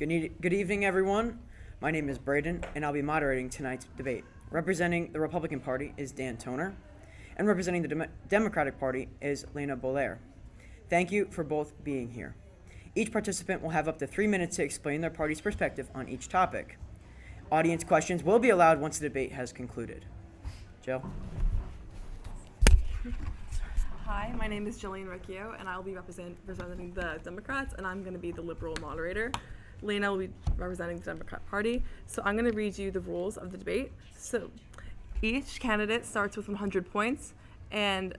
Good evening, everyone. My name is Braden, and I'll be moderating tonight's debate. Representing the Republican Party is Dan Toner, and representing the Democratic Party is Lena Bolaire. Thank you for both being here. Each participant will have up to 3 minutes to explain their party's perspective on each topic. Audience questions will be allowed once the debate has concluded. Jill? Hi, my name is Jillian Riccio, and I'll be representing the Democrats, and I'm going to be the liberal moderator. Lena will be representing the Democrat Party. So I'm going to read you the rules of the debate. So each candidate starts with 100 points, and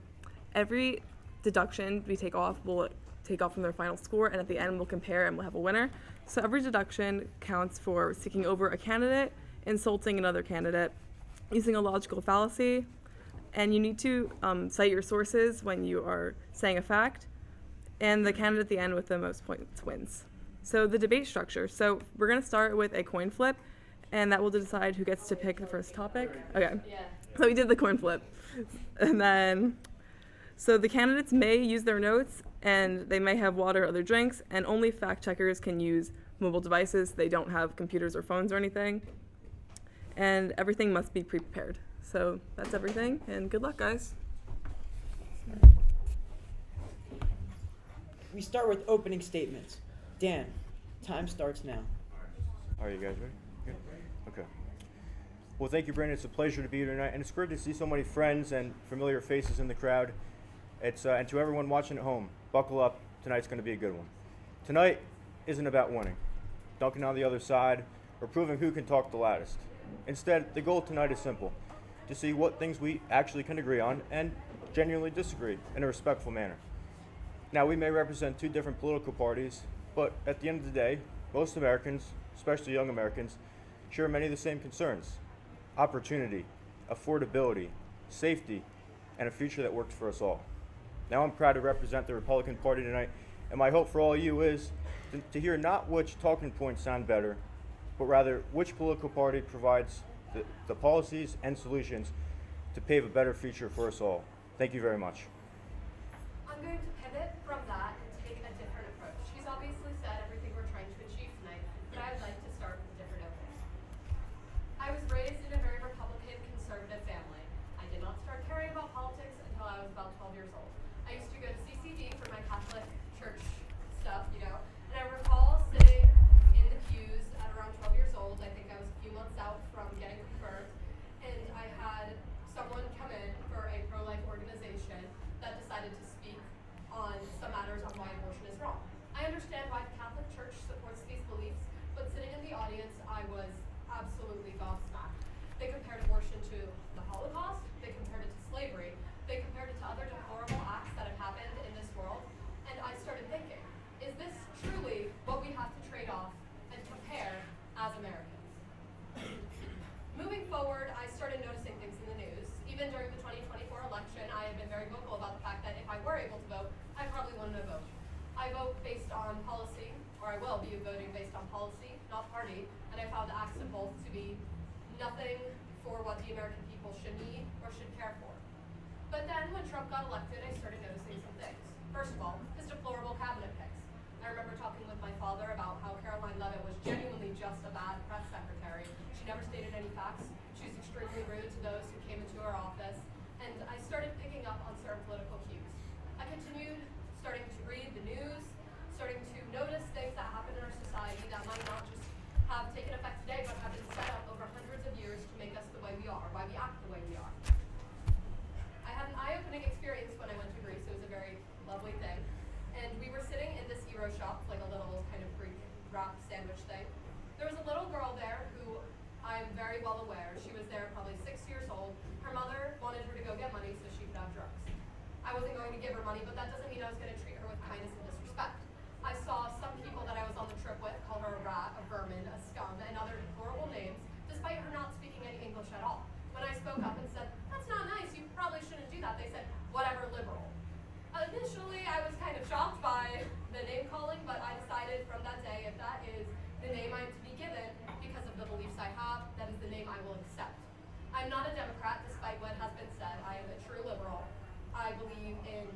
every deduction we take off will take off from their final score, and at the end we'll compare and we'll have a winner. So every deduction counts for sticking over a candidate, insulting another candidate, using a logical fallacy, and you need to cite your sources when you are saying a fact, and the candidate at the end with the most points wins. So the debate structure. So we're going to start with a coin flip, and that will decide who gets to pick the first topic. Okay. Yeah. So we did the coin flip. And then, so the candidates may use their notes, and they may have water or other drinks, and only fact checkers can use mobile devices. They don't have computers or phones or anything. And everything must be pre-prepared. So that's everything, and good luck, guys. We start with opening statements. Dan, time starts now. Are you guys ready? Good? Okay. Well, thank you, Brandon. It's a pleasure to be here tonight, and it's great to see so many friends and familiar faces in the crowd. And to everyone watching at home, buckle up. Tonight's going to be a good one. Tonight isn't about winning, dunking on the other side, or proving who can talk the loudest. Instead, the goal tonight is simple: to see what things we actually can agree on and genuinely disagree in a respectful manner. Now, we may represent two different political parties, but at the end of the day, most Americans, especially young Americans, share many of the same concerns: opportunity, affordability, safety, and a future that works for us all. Now, I'm proud to represent the Republican Party tonight, and my hope for all of you is to hear not which talking points sound better, but rather which political party provides the policies and solutions to pave a better future for us all. Thank you very much. I'm going to pivot from that and take a different approach. She's obviously said everything we're trying to achieve tonight, but I'd like to start with a different opening. I was raised in a very Republican conservative family. I did not start caring about politics until I was about 12 years old. I used to go to CCD for my Catholic church stuff, and I recall sitting in the pews at around 12 years old. I think I was a few months out from getting confirmed, and I had someone come in for a pro-life organization that decided to speak on some matters on why abortion is wrong. I understand why the Catholic Church supports these beliefs, but sitting in the audience, I was absolutely gobsmacked. They compared abortion to the Holocaust, they compared it to slavery, they compared it to other deplorable acts that have happened in this world, and I started thinking, is this truly what we have to trade off and compare as Americans? Moving forward, I started noticing things in the news. Even during the 2024 election, I have been very vocal about the fact that if I were able to vote, I probably wouldn't have voted. I vote based on policy, or I will be voting based on policy, not party, and I found the acts of both to be nothing for what the American people should need or should care for. But then when Trump got elected, I started noticing some things. First of all, his deplorable cabinet picks. I remember talking with my father about how Caroline Leavitt was genuinely just a bad press secretary. She never stated any facts. She was extremely rude to those who came into her office. And I started picking up on certain political cues. I continued starting to read the news, starting to notice things that happen in our society that might not just have taken effect today, but have been set up over hundreds of years to make us the way we are, why we act the way we are. I had an eye-opening experience when I went to Greece. It was a very lovely thing. And we were sitting in this gyro shop, like a little kind of Greek wrap sandwich thing. There was a little girl there who I'm very well aware. She was there probably 6 years old. Her mother wanted her to go get money so she could have drugs. I wasn't going to give her money, but that doesn't mean I was going to treat her with kindness and disrespect. I saw some people that I was on the trip with call her a rat, a vermin, a scum, and other horrible names, despite her not speaking any English at all. When I spoke up and said, "That's not nice, you probably shouldn't do that," they said, "Whatever, liberal." Initially, I was kind of shocked by the name calling, but I decided from that day, if that is the name I'm to be given because of the beliefs I have, that is the name I will accept. I'm not a Democrat, despite what has been said. I am a true liberal. I believe in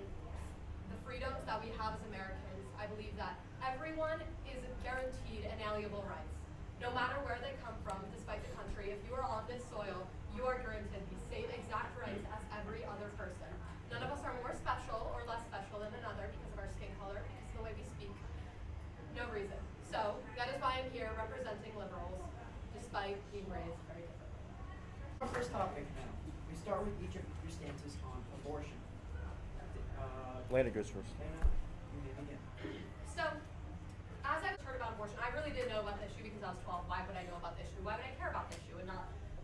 the freedoms that we have as Americans. I believe that everyone is guaranteed inalienable No matter where they come from, despite the country, if you are on this soil, you are granted the same exact rights as every other person. None of us are more special or less special than another because of our skin color, because of the way we speak. No reason. So that is why I'm here representing liberals, despite being raised very differently. Our first topic now. We start with each of your stances on abortion. Lana goes first. Lana, you may begin. So, as I heard about abortion, I really didn't know about the issue because I was 12. Why would I know about the issue? Why would I care about the issue? It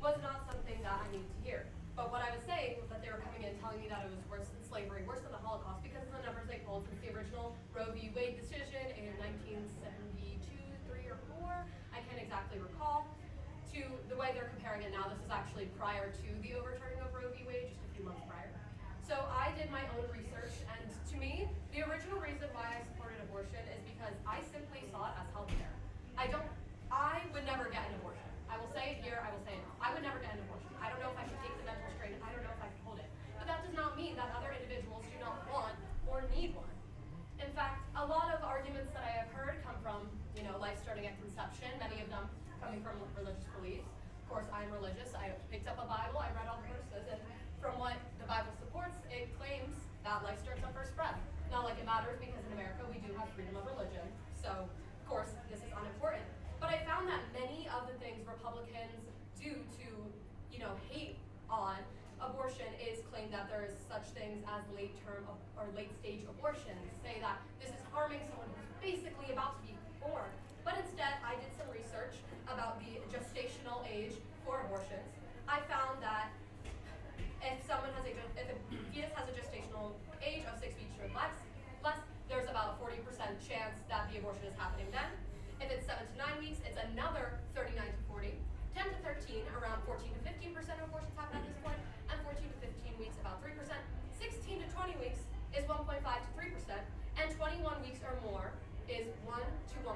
was not something that I needed to hear. But what I was saying was that they were coming in telling me that it was worse than slavery, worse than the Holocaust, because of the numbers they pulled since the original Roe v. Wade decision in 1972, 3 or 4, I can't exactly recall, to the way they're comparing it now. This is actually prior to the overturning of Roe v. Wade, just a few months prior. So I did my own research, and to me, the original reason why I supported abortion is because I simply saw it as healthcare. I would never get an abortion. I will say it here, I will say it now. I would never get an abortion. I don't know if I could take the mental strain, I don't know if I could hold it. But that does not mean that other individuals do not want or need one. In fact, a lot of arguments that I have heard come from, life starting at conception, many of them coming from religious beliefs. Of course, I'm religious. I picked up a Bible, I read all the verses, and from what the Bible supports, it claims that life starts at first breath. Not like it matters because in America we do have freedom of religion. So, of course, this is unimportant. But I found that many of the things Republicans do to, hate on abortion is claim that there is such things as late-term or late-stage abortions, say that this is harming someone who's basically about to be born. But instead, I did some research about the gestational age for abortions. I found that if a fetus has a gestational age of 6 weeks or less, there's about a 40% chance that the abortion is happening then. If it's 7 to 9 weeks, it's another 39 to 40. 10 to 13, around 14 to 15% of abortions happen at this point, and 14 to 15 weeks, about 3%. 16 to 20 weeks is 1.5 to 3%, and 21 weeks or more is 1 to 1.1%.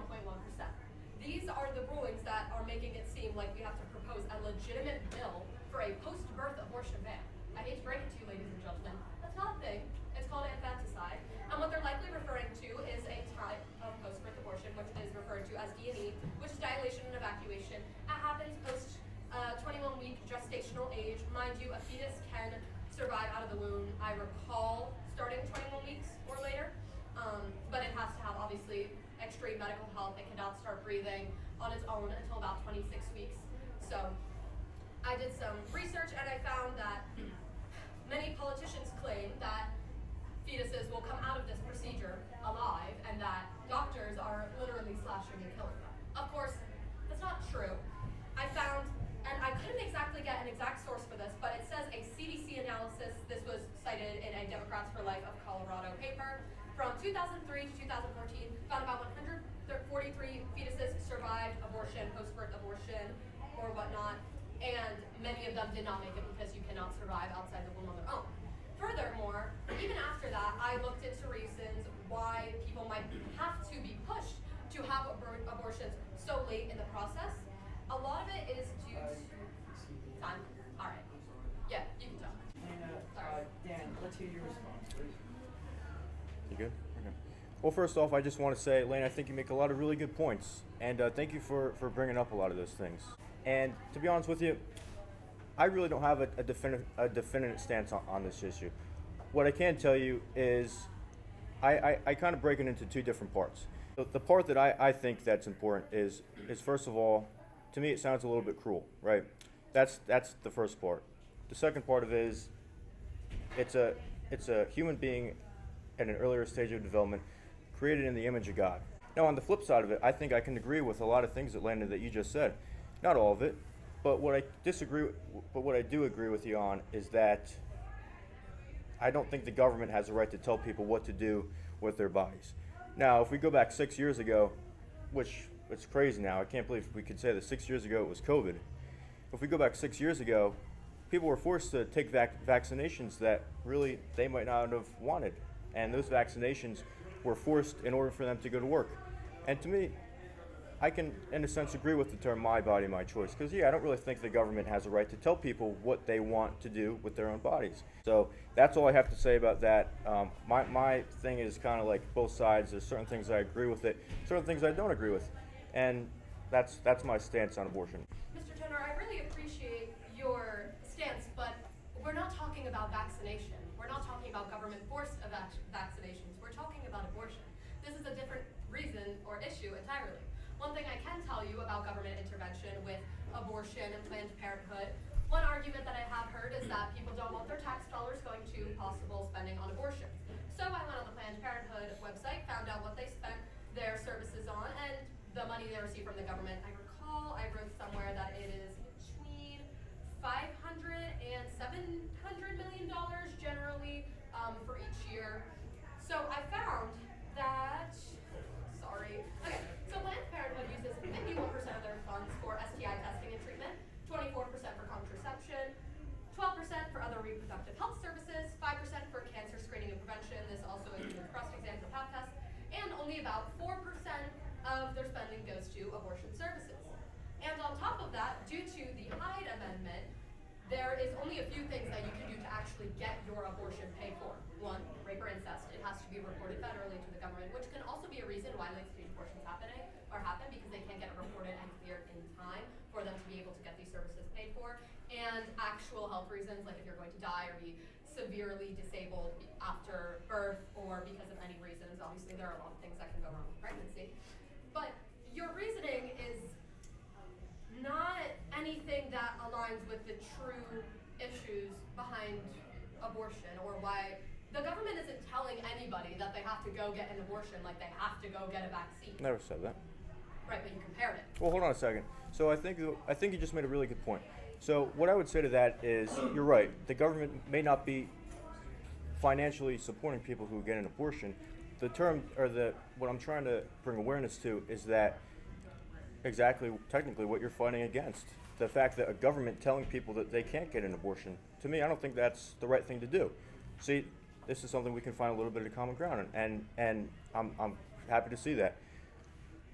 These are the rulings that are making it seem like we have to propose a legitimate bill for a post-birth abortion ban. I hate to break it to you, ladies and gentlemen. That's not a thing. It's called infanticide. And what they're likely referring to is a type of post-birth abortion, which is referred to as D&E, which is dilation and evacuation. It happens post 21-week gestational age. Mind you, a fetus can survive out of the womb, I recall, starting 21 weeks or later. But it has to have, obviously, extreme medical help. It cannot start breathing on its own until about 26 weeks. So I did some research and I found that many politicians claim that fetuses will come out of this procedure alive and that doctors are literally slashing and killing them. Of course, that's not true. I found, and I couldn't exactly get an exact source for this, but it says a CDC analysis. This was cited in a Democrats for Life of Colorado paper from 2003 to 2014, found about 143 fetuses survived abortion, post-birth abortion, or whatnot, and many of them did not make it because you cannot survive outside the womb on their own. Furthermore, even after that, I looked into reasons why people might have to be pushed to have abortions so late in the process. A lot of it is due to time. All right. Yeah, you can tell. Lana, Dan, let's hear your response, please. You good? Okay. Well, first off, I just want to say, Lane, I think you make a lot of really good points, and thank you for bringing up a lot of those things. And to be honest with you, I really don't have a definite stance on this issue. What I can tell you is I kind of break it into two different parts. The part that I think that's important is first of all, to me it sounds a little bit cruel, right? That's the first part. The second part of it is it's a human being at an earlier stage of development created in the image of God. Now on the flip side of it, I think I can agree with a lot of things, Atlanta, that you just said. Not all of it, but what I do agree with you on is that I don't think the government has the right to tell people what to do with their bodies. Now, if we go back 6 years ago, which it's crazy now, I can't believe we could say that 6 years ago it was COVID. If we go back 6 years ago, people were forced to take vaccinations that really they might not have wanted. And those vaccinations were forced in order for them to go to work. And to me, I can, in a sense, agree with the term my body, my choice. Because, I don't really think the government has a right to tell people what they want to do with their own bodies. So that's all I have to say about that. My thing is kind of like both sides. There's certain things I agree with it, certain things I don't agree with. And That's my stance on abortion. Mr. Toner, I really appreciate your stance, but we're not talking about vaccination. We're not talking about government-forced vaccinations. We're talking about abortion. This is a different reason or issue entirely. One thing I can tell you about government intervention with abortion and Planned Parenthood, one argument that I have heard is that people don't want their tax dollars going to possible spending on abortions. So I went on the Planned Parenthood website, found out what they spent their services on, and the money they receive from the government. I recall I wrote somewhere that it is between $500 and $700 million generally for each year. So I found that, okay, so Planned Parenthood uses 51% of their funds for STI testing and treatment, 24% for contraception, 12% for other reproductive health services, 5% for cancer screening and prevention. This also includes breast exams and pap tests, and only about 4% of their spending goes to abortion services. And on top of that, due to the Hyde Amendment, there is only a few things that you can do to actually get your abortion paid for. One, rape or incest. It has to be reported federally to the government, which can also be a reason why late-stage abortions happen because they can't get it reported and cleared in time for them to be able to get these services paid for. And actual health reasons, like if you're going to die or be severely disabled after birth or because of any reasons. Obviously, there are a lot of things that can go wrong with pregnancy. But your reasoning is not anything that aligns with the true issues behind abortion or why the government isn't telling anybody that they have to go get an abortion, like they have to go get a vaccine. Never said that. Right, but you compared it. Well, hold on a second. So I think you just made a really good point. So what I would say to that is, you're right. The government may not be financially supporting people who get an abortion. The term, or what I'm trying to bring awareness to is that technically what you're fighting against. The fact that a government telling people that they can't get an abortion. To me, I don't think that's the right thing to do. See, this is something we can find a little bit of common ground on, and I'm happy to see that.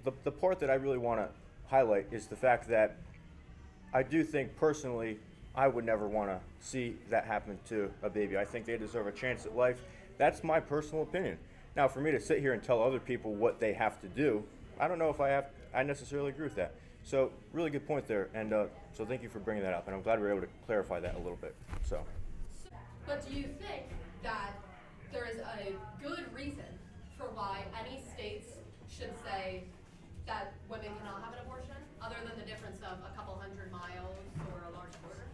The part that I really want to highlight is the fact that I do think personally I would never want to see that happen to a baby. I think they deserve a chance at life. That's my personal opinion. Now, for me to sit here and tell other people what they have to do, I don't know if I necessarily agree with that. So, really good point there, and so thank you for bringing that up, and I'm glad we were able to clarify that a little bit. So, But do you think that there is a good reason for why any states should say that women cannot have an abortion, other than the difference of a couple hundred miles or a large border?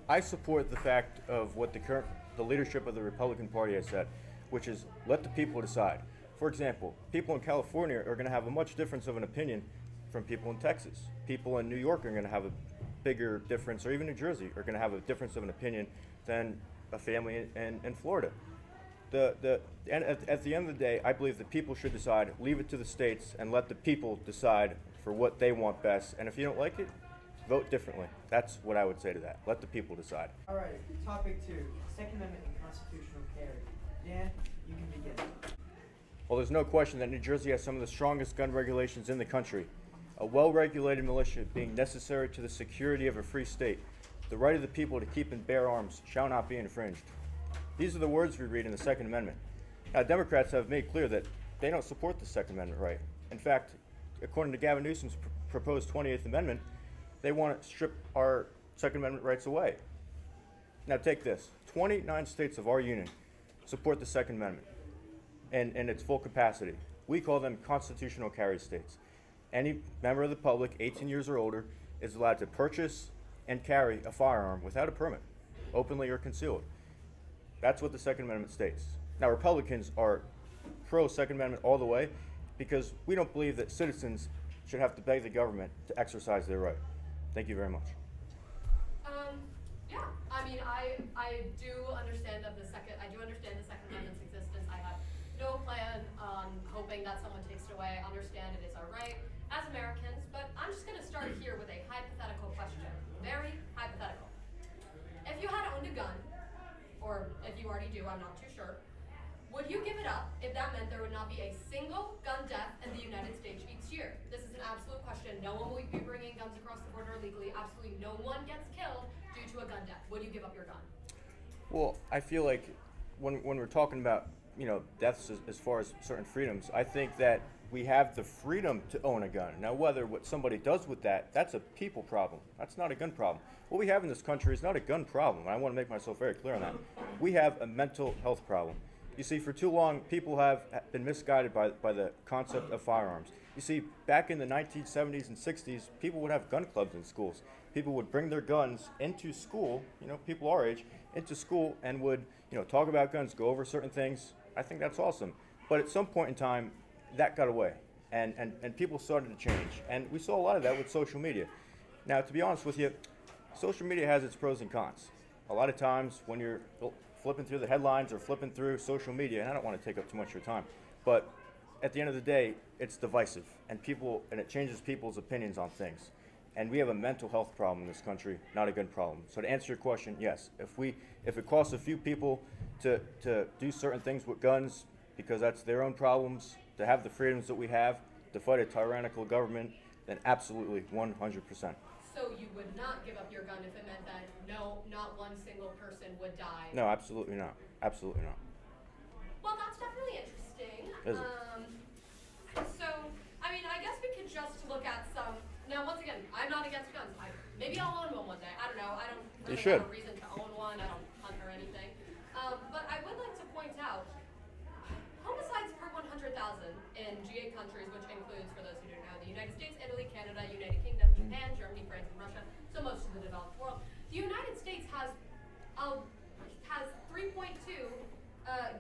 I support the fact of what the leadership of the Republican Party has said, which is let the people decide. For example, people in California are going to have a much difference of an opinion from people in Texas. People in New York are going to have a bigger difference, or even New Jersey are going to have a difference of an opinion than a family in Florida. And at the end of the day, I believe that people should decide, leave it to the states, and let the people decide for what they want best. And if you don't like it, vote differently. That's what I would say to that. Let the people decide. All right, topic 2, Second Amendment and constitutional carry. Dan, you can begin. Well, there's no question that New Jersey has some of the strongest gun regulations in the country. A well-regulated militia being necessary to the security of a free state. The right of the people to keep and bear arms shall not be infringed. These are the words we read in the Second Amendment. Now, Democrats have made clear that they don't support the Second Amendment right. In fact, according to Gavin Newsom's proposed 28th Amendment, they want to strip our Second Amendment rights away. Now, take this. 29 states of our union support the Second Amendment in its full capacity. We call them constitutional carry states. Any member of the public, 18 years or older, is allowed to purchase and carry a firearm without a permit, openly or concealed. That's what the Second Amendment states. Now, Republicans are pro-Second Amendment all the way because we don't believe that citizens should have to beg the government to exercise their right. Thank you very much. Yeah, I mean, I do understand the Second Amendment's existence. I have no plan on hoping that someone takes it away. I understand it is our right as Americans, but I'm just gonna start here with a hypothetical question. Very hypothetical. If you had owned a gun, or if you already do, I'm not too sure, would you give it up if that meant there would not be a single gun death in the United States each year? This is an absolute question. No one will be bringing guns across the border illegally. Absolutely no one gets killed due to a gun death. Would you give up your gun? Well, I feel like when we're talking about deaths as far as certain freedoms, I think that we have the freedom to own a gun. Now, whether what somebody does with that, that's a people problem. That's not a gun problem. What we have in this country is not a gun problem. I want to make myself very clear on that. We have a mental health problem. You see, for too long, people have been misguided by the concept of firearms. You see, back in the 1970s and 60s, people would have gun clubs in schools. People would bring their guns into school, people our age, into school and would, talk about guns, go over certain things. I think that's awesome. But at some point in time, that got away, and people started to change. And we saw a lot of that with social media. Now, to be honest with you, social media has its pros and cons. A lot of times when you're flipping through the headlines or flipping through social media, and I don't want to take up too much of your time, but at the end of the day, it's divisive, and it changes people's opinions on things. And we have a mental health problem in this country, not a gun problem. So to answer your question, yes, if it costs a few people to do certain things with guns because that's their own problems, to have the freedoms that we have, to fight a tyrannical government, then absolutely 100%. So you would not give up your gun if it meant that not one single person would die? No, absolutely not. Absolutely not. Well, that's definitely interesting. Is it? So, I guess we could just look at some. Now, once again, I'm not against guns. Maybe I'll own one day. I don't know. I don't really should. have a reason to own one. I don't hunt or anything. But I would like to point out homicides per 100,000 in G8 countries, which includes, for those who don't know, the United States, Italy, Canada, United Kingdom, Japan, Germany, France, and Russia. So most of the developed world. The United States has 3.2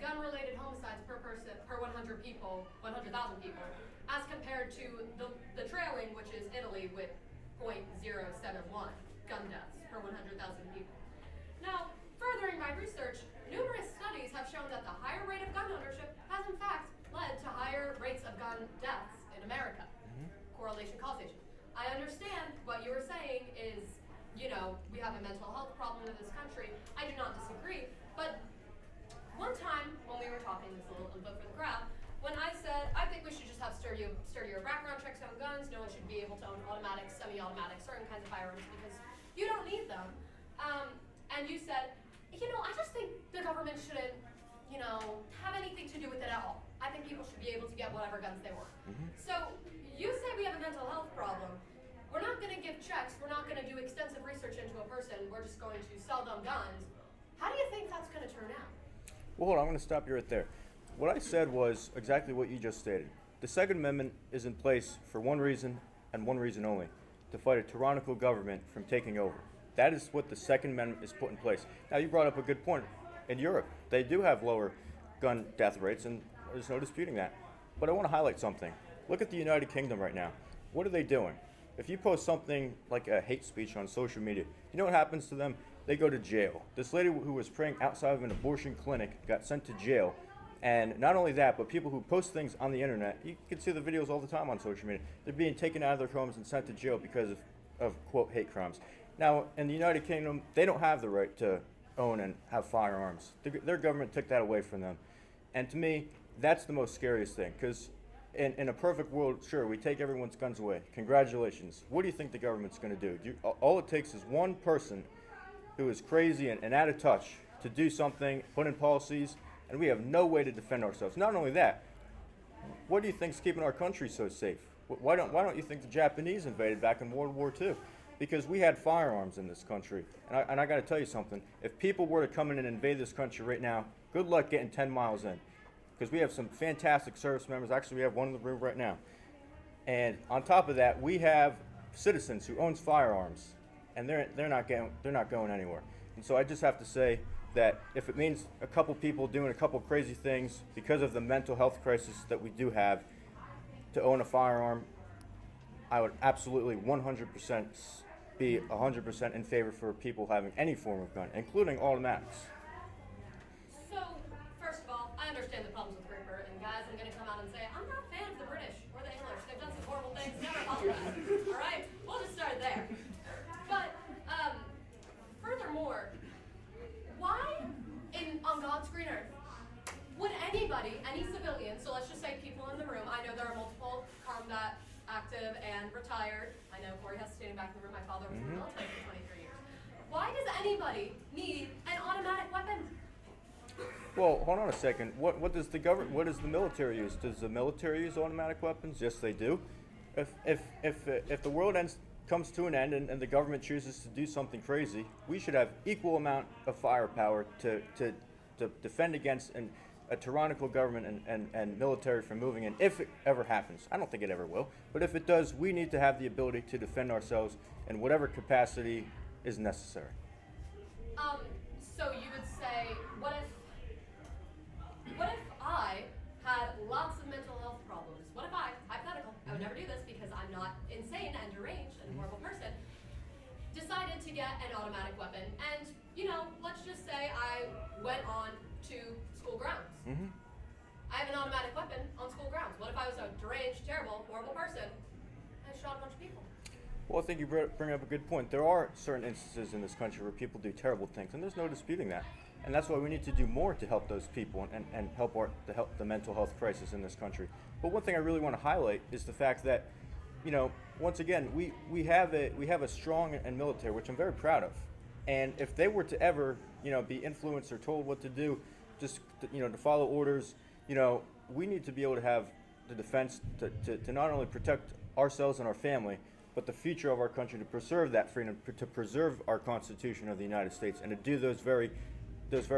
gun-related homicides per person per 100,000 people, as compared to the trailing, which is Italy, with 0.071 gun deaths per 100,000 people. Now, furthering my research, numerous studies have shown that the higher rate of gun ownership has in fact led to higher rates of gun deaths in America. Correlation, causation. I understand what you were saying is, we have a mental health problem in this country. I do not disagree, but one time when we were talking, this little info for the crowd, when I said I think we should just have sturdier background checks on guns, no one should be able to own automatic, semi-automatic, certain kinds of firearms because you don't need them. And you said, I just think the government shouldn't, have anything to do with it at all. I think people should be able to get whatever guns they want. So you say we have a mental health problem. We're not going to give checks. We're not going to do extensive research into a person. We're just going to sell them guns. How do you think that's going to turn out? Well, hold on, I'm going to stop you right there. What I said was exactly what you just stated. The Second Amendment is in place for one reason and one reason only, to fight a tyrannical government from taking over. That is what the Second Amendment is put in place. Now, you brought up a good point. In Europe, they do have lower gun death rates, and there's no disputing that. But I want to highlight something. Look at the United Kingdom right now. What are they doing? If you post something like a hate speech on social media, you know what happens to them? They go to jail. This lady who was praying outside of an abortion clinic got sent to jail. And not only that, but people who post things on the internet, you can see the videos all the time on social media, they're being taken out of their homes and sent to jail because of quote, hate crimes. Now, in the United Kingdom, they don't have the right to own and have firearms. Their government took that away from them. And to me, that's the most scariest thing, because in a perfect world, sure, we take everyone's guns away. Congratulations. What do you think the government's going to do? All it takes is one person who is crazy and out of touch to do something, put in policies, and we have no way to defend ourselves. Not only that, what do you think's keeping our country so safe? Why don't you think the Japanese invaded back in World War II? Because we had firearms in this country. And I got to tell you something. If people were to come in and invade this country right now, good luck getting 10 miles in. Because we have some fantastic service members. Actually, we have one in the room right now. And on top of that, we have citizens who owns firearms, and they're not going anywhere. And so I just have to say that if it means a couple people doing a couple crazy things because of the mental health crisis that we do have, to own a firearm, I would absolutely 100% be 100% in favor for people having any form of gun, including automatics. So, first of all, I understand the problems with Ripper, and guys, I'm going to come out and say, I'm not a fan of the British or the English. They've done some horrible things, never apologize. All right? We'll just start there. But, furthermore, why on God's green earth would anybody, any civilian, so let's just say people in the room, I know there are multiple combat, active, and retired. I know Corey has standing back in the room. My father was in the military for 23 years. Why does anybody need an automatic weapon? Well, hold on a second. What does the government? What does the military use? Does the military use automatic weapons? Yes, they do. If the world comes to an end and the government chooses to do something crazy, we should have equal amount of firepower to defend against a tyrannical government and military from moving in if it ever happens. I don't think it ever will, but if it does, we need to have the ability to defend ourselves in whatever capacity is necessary. So you would say, what if I had lots of mental health problems? What if I, hypothetical, I would never do this because I'm not insane and deranged and a horrible person, decided to get an automatic weapon and, let's just say I went on to school grounds. Mm-hmm. I have an automatic weapon on school grounds. What if I was a deranged, terrible, horrible person and shot a bunch of people? Well, I think you bring up a good point. There are certain instances in this country where people do terrible things, and there's no disputing that. And that's why we need to do more to help those people and help the mental health crisis in this country. But one thing I really want to highlight is the fact that, once again, we have a strong and military, which I'm very proud of. And if they were to ever, be influenced or told what to do, just to follow orders, we need to be able to have the defense to not only protect ourselves and our family, but the future of our country, to preserve that freedom, to preserve our Constitution of the United States, and to do those very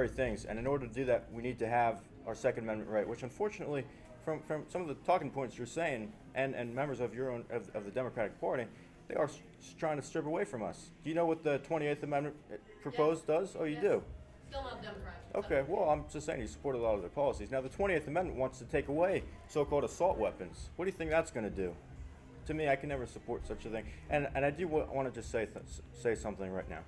things. And in order to do that, we need to have our Second Amendment right, which unfortunately, from some of the talking points you're saying, and members of your own of the Democratic Party, they are trying to strip away from us. Do you know what the 28th Amendment proposed does? Oh, you Yes. do? Still not Democrat. Okay, well, I'm just saying you support a lot of their policies. Now, the 20th Amendment wants to take away so-called assault weapons. What do you think that's going to do? To me, I can never support such a thing. And I do want to just say something right now.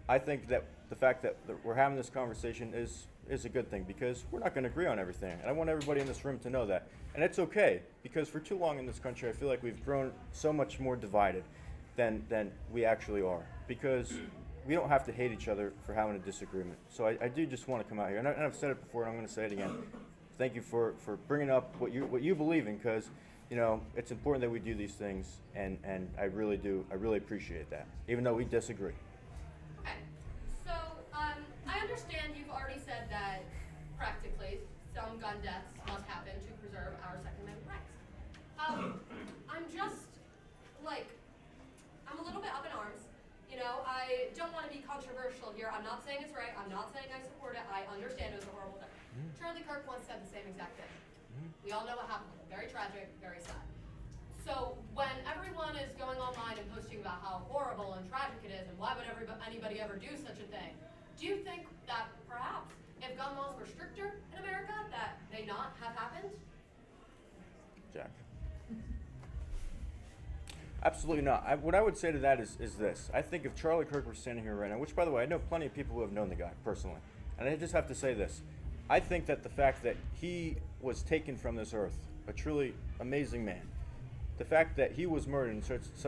I think that the fact that we're having this conversation is a good thing, because we're not going to agree on everything. And I want everybody in this room to know that. And it's okay, because for too long in this country, I feel like we've grown so much more divided than we actually are. Because we don't have to hate each other for having a disagreement. So I do just want to come out here, and I've said it before, and I'm going to say it again. Thank you for bringing up what you believe in, because it's important that we do these things, and I really appreciate that, even though we disagree. Okay. So, I understand you've already said that practically some gun deaths must happen to preserve our Second Amendment rights. I'm just, I'm a little bit up in arms. I don't want to be controversial here. I'm not saying it's right. I'm not saying I support it. I understand it was a horrible thing. Charlie Kirk once said the same exact thing. We all know what happened with him. Very tragic, very sad. So when everyone is going online and posting about how horrible and tragic it is, and why would anybody ever do such a thing, do you think that perhaps if gun laws were stricter in America, that may not have happened? Jack? Absolutely not. What I would say to that is this. I think if Charlie Kirk were standing here right now, which, by the way, I know plenty of people who have known the guy personally, and I just have to say this. I think that the fact that he was taken from this earth, a truly amazing man, the fact that he was murdered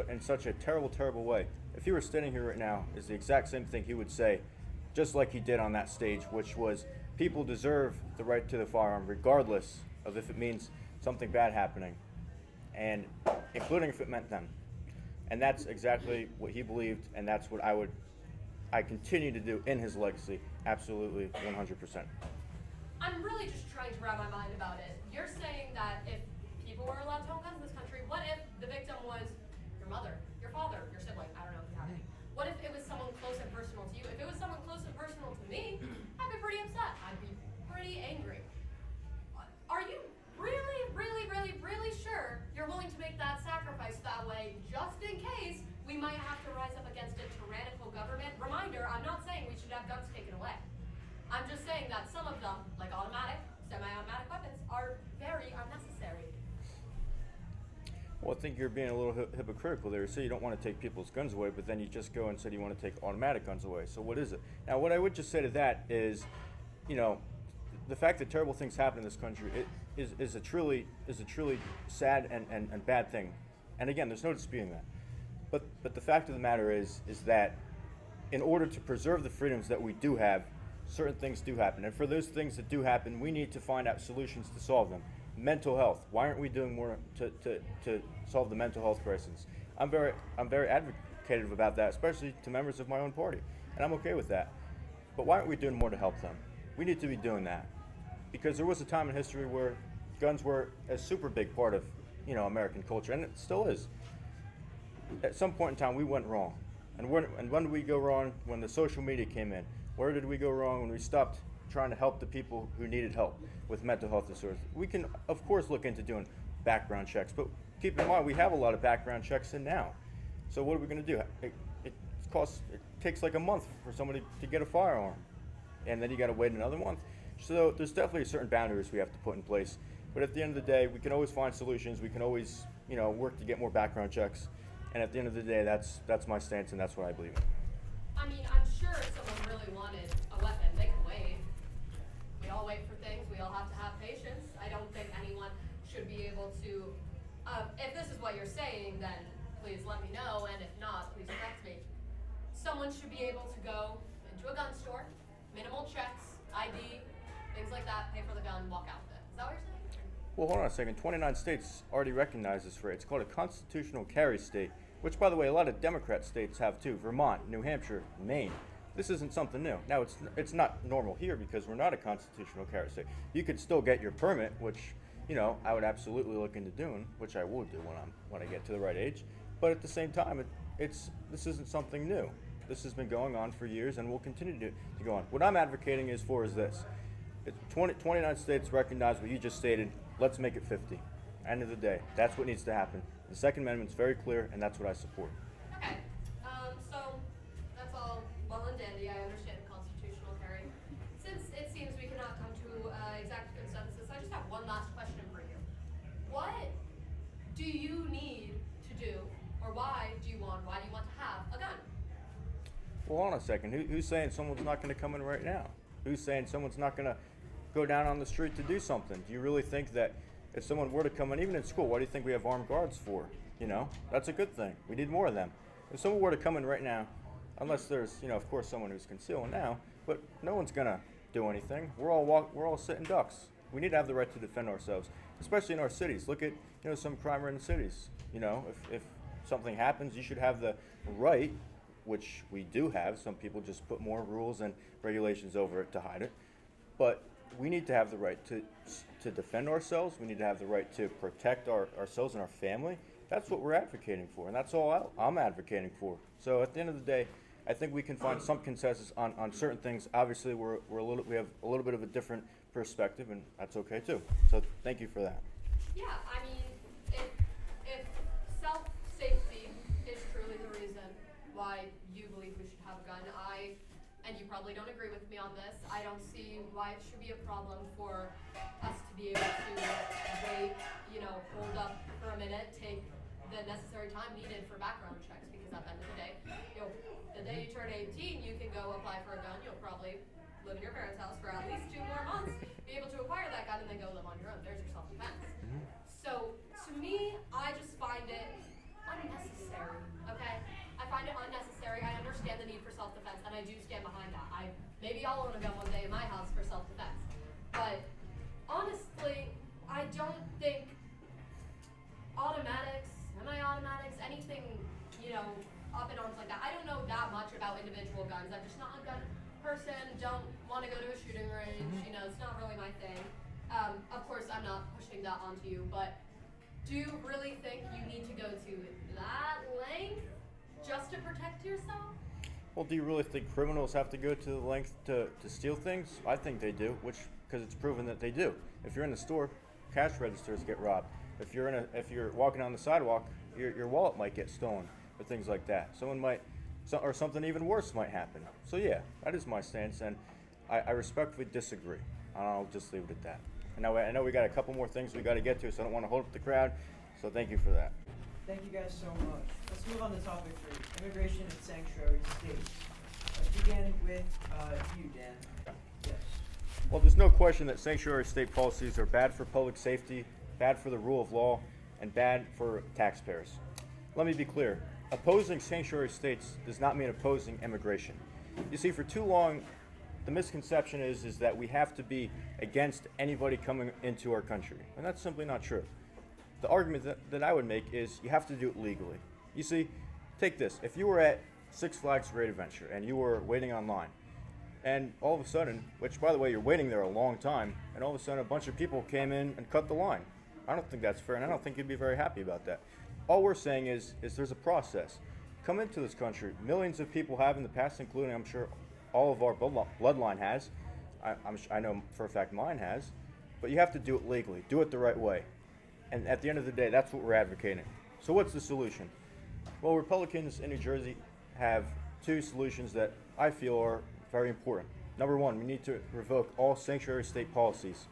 in such a terrible, terrible way, if he were standing here right now, is the exact same thing he would say, just like he did on that stage, which was, people deserve the right to the firearm, regardless of if it means something bad happening, and including if it meant them. And that's exactly what he believed, and that's what I continue to do in his legacy, absolutely, 100%. I'm really just trying to wrap my mind about it. You're saying that if people were allowed to own guns in this country, what if the victim was your mother, your father, your sibling? I don't know if you have any. What if it was someone close and personal to you? If it was someone close and personal to me, I'd be pretty upset. I'd be pretty angry. Are you really, really, really, really sure you're willing to make that sacrifice that way, just in case we might have to rise up against a tyrannical government? Reminder, I'm not saying we should have guns taken away. I'm just saying that some of them, like automatic, semi-automatic weapons, are very unnecessary. Well, I think you're being a little hypocritical there. You say you don't want to take people's guns away, but then you just go and say you want to take automatic guns away. So what is it? Now, what I would just say to that is, the fact that terrible things happen in this country is a truly sad and bad thing. And again, there's no disputing that. But the fact of the matter is that in order to preserve the freedoms that we do have, certain things do happen. And for those things that do happen, we need to find out solutions to solve them. Mental health. Why aren't we doing more to solve the mental health crisis? I'm very advocative about that, especially to members of my own party. And I'm okay with that. But why aren't we doing more to help them? we need to be doing that. Because there was a time in history where guns were a super big part of, American culture, and it still is. At some point in time, we went wrong. And when did we go wrong? When the social media came in. Where did we go wrong? When we stopped trying to help the people who needed help with mental health disorders. We can, of course, look into doing background checks, but keep in mind, we have a lot of background checks in now. So what are we going to do? It takes like a month for somebody to get a firearm, and then you got to wait another month. So there's definitely certain boundaries we have to put in place. But at the end of the day, we can always find solutions. We can always, work to get more background checks. And at the end of the day, that's my stance, and that's what I believe in. I mean, I'm sure if someone really wanted a weapon, they can wait. We all wait for things. We all have to have patience. I don't think anyone should be able to. If this is what you're saying, then please let me know, and if not, please correct me. Someone should be able to go into a gun store, minimal checks, ID, things like that, pay for the gun, walk out with it. Is that what you're saying? Well, hold on a second. 29 states already recognize this right. It's called a constitutional carry state, which, by the way, a lot of Democrat states have too. Vermont, New Hampshire, Maine. This isn't something new. Now, it's not normal here because we're not a constitutional carry state. You could still get your permit, which, I would absolutely look into doing, which I will do when I get to the right age. But at the same time, this isn't something new. This has been going on for years and will continue to go on. What I'm advocating is this. 29 states recognize what you just stated. Let's make it 50. End of the day, that's what needs to happen. The Second Amendment's very clear, and that's what I support. Okay. So that's all well and dandy. I understand the constitutional carry. Since it seems we cannot come to exact consensus, I just have one last question for you. What do you need to do, or why do you want to have a gun? Well, hold on a second. Who's saying someone's not going to come in right now? Who's saying someone's not going to go down on the street to do something? Do you really think that if someone were to come in, even in school, what do you think we have armed guards for? That's a good thing. We need more of them. If someone were to come in right now, unless there's, of course, someone who's concealing now, but no one's going to do anything. We're all sitting ducks. We need to have the right to defend ourselves, especially in our cities. Look at, some crime in the cities. If something happens, you should have the right, which we do have. Some people just put more rules and regulations over it to hide it. But we need to have the right to defend ourselves. We need to have the right to protect ourselves and our family. That's what we're advocating for, and that's all I'm advocating for. So at the end of the day, I think we can find some consensus on certain things. Obviously, we have a little bit of a different perspective, and that's okay too. So thank you for that. Yeah, I mean, if self-safety is truly the reason why you believe we should have a gun, and you probably don't agree with me on this, I don't see why it should be a problem for us to be able to wait, hold up for a minute, take the necessary time needed for background checks, because at the end of the day, the day you turn 18, you can go apply for a gun. You'll probably live in your parents' house for at least 2 more months, be able to acquire that gun, and then go live on your own. There's your self-defense. So to me, I just find it unnecessary, okay? I find it unnecessary. I understand the need for self-defense, and I do stand behind that. Maybe I'll own a gun one day in my house for self-defense. But honestly, I don't think automatics, semi-automatics, anything, up in arms like that. I don't know that much about individual guns. I'm just not a gun person, don't want to go to a shooting range, it's not really my thing. Of course, I'm not pushing that onto you, but do you really think you need to go to that length just to protect yourself? Well, do you really think criminals have to go to the length to steal things? I think they do, because it's proven that they do. If you're in the store, cash registers get robbed. If you're walking on the sidewalk, your wallet might get stolen, or things like that. Or something even worse might happen. So yeah, that is my stance, and I respectfully disagree. I'll just leave it at that. And now I know we got a couple more things we got to get to, so I don't want to hold up the crowd. So thank you for that. Thank you guys so much. Let's move on to topic 3, immigration and sanctuary states. Let's begin with you, Dan. Yes. Well, there's no question that sanctuary state policies are bad for public safety, bad for the rule of law, and bad for taxpayers. Let me be clear. Opposing sanctuary states does not mean opposing immigration. You see, for too long, the misconception is that we have to be against anybody coming into our country, and that's simply not true. The argument that I would make is you have to do it legally. You see, take this. If you were at Six Flags Great Adventure and you were waiting online, And all of a sudden, which by the way, you're waiting there a long time, and all of a sudden a bunch of people came in and cut the line. I don't think that's fair, and I don't think you'd be very happy about that. All we're saying is there's a process. Come into this country. Millions of people have in the past, including I'm sure all of our bloodline has. I know for a fact mine has. But you have to do it legally. Do it the right way. And at the end of the day, that's what we're advocating. So what's the solution? Well, Republicans in New Jersey have two solutions that I feel are very important. Number one, we need to revoke all sanctuary state policies.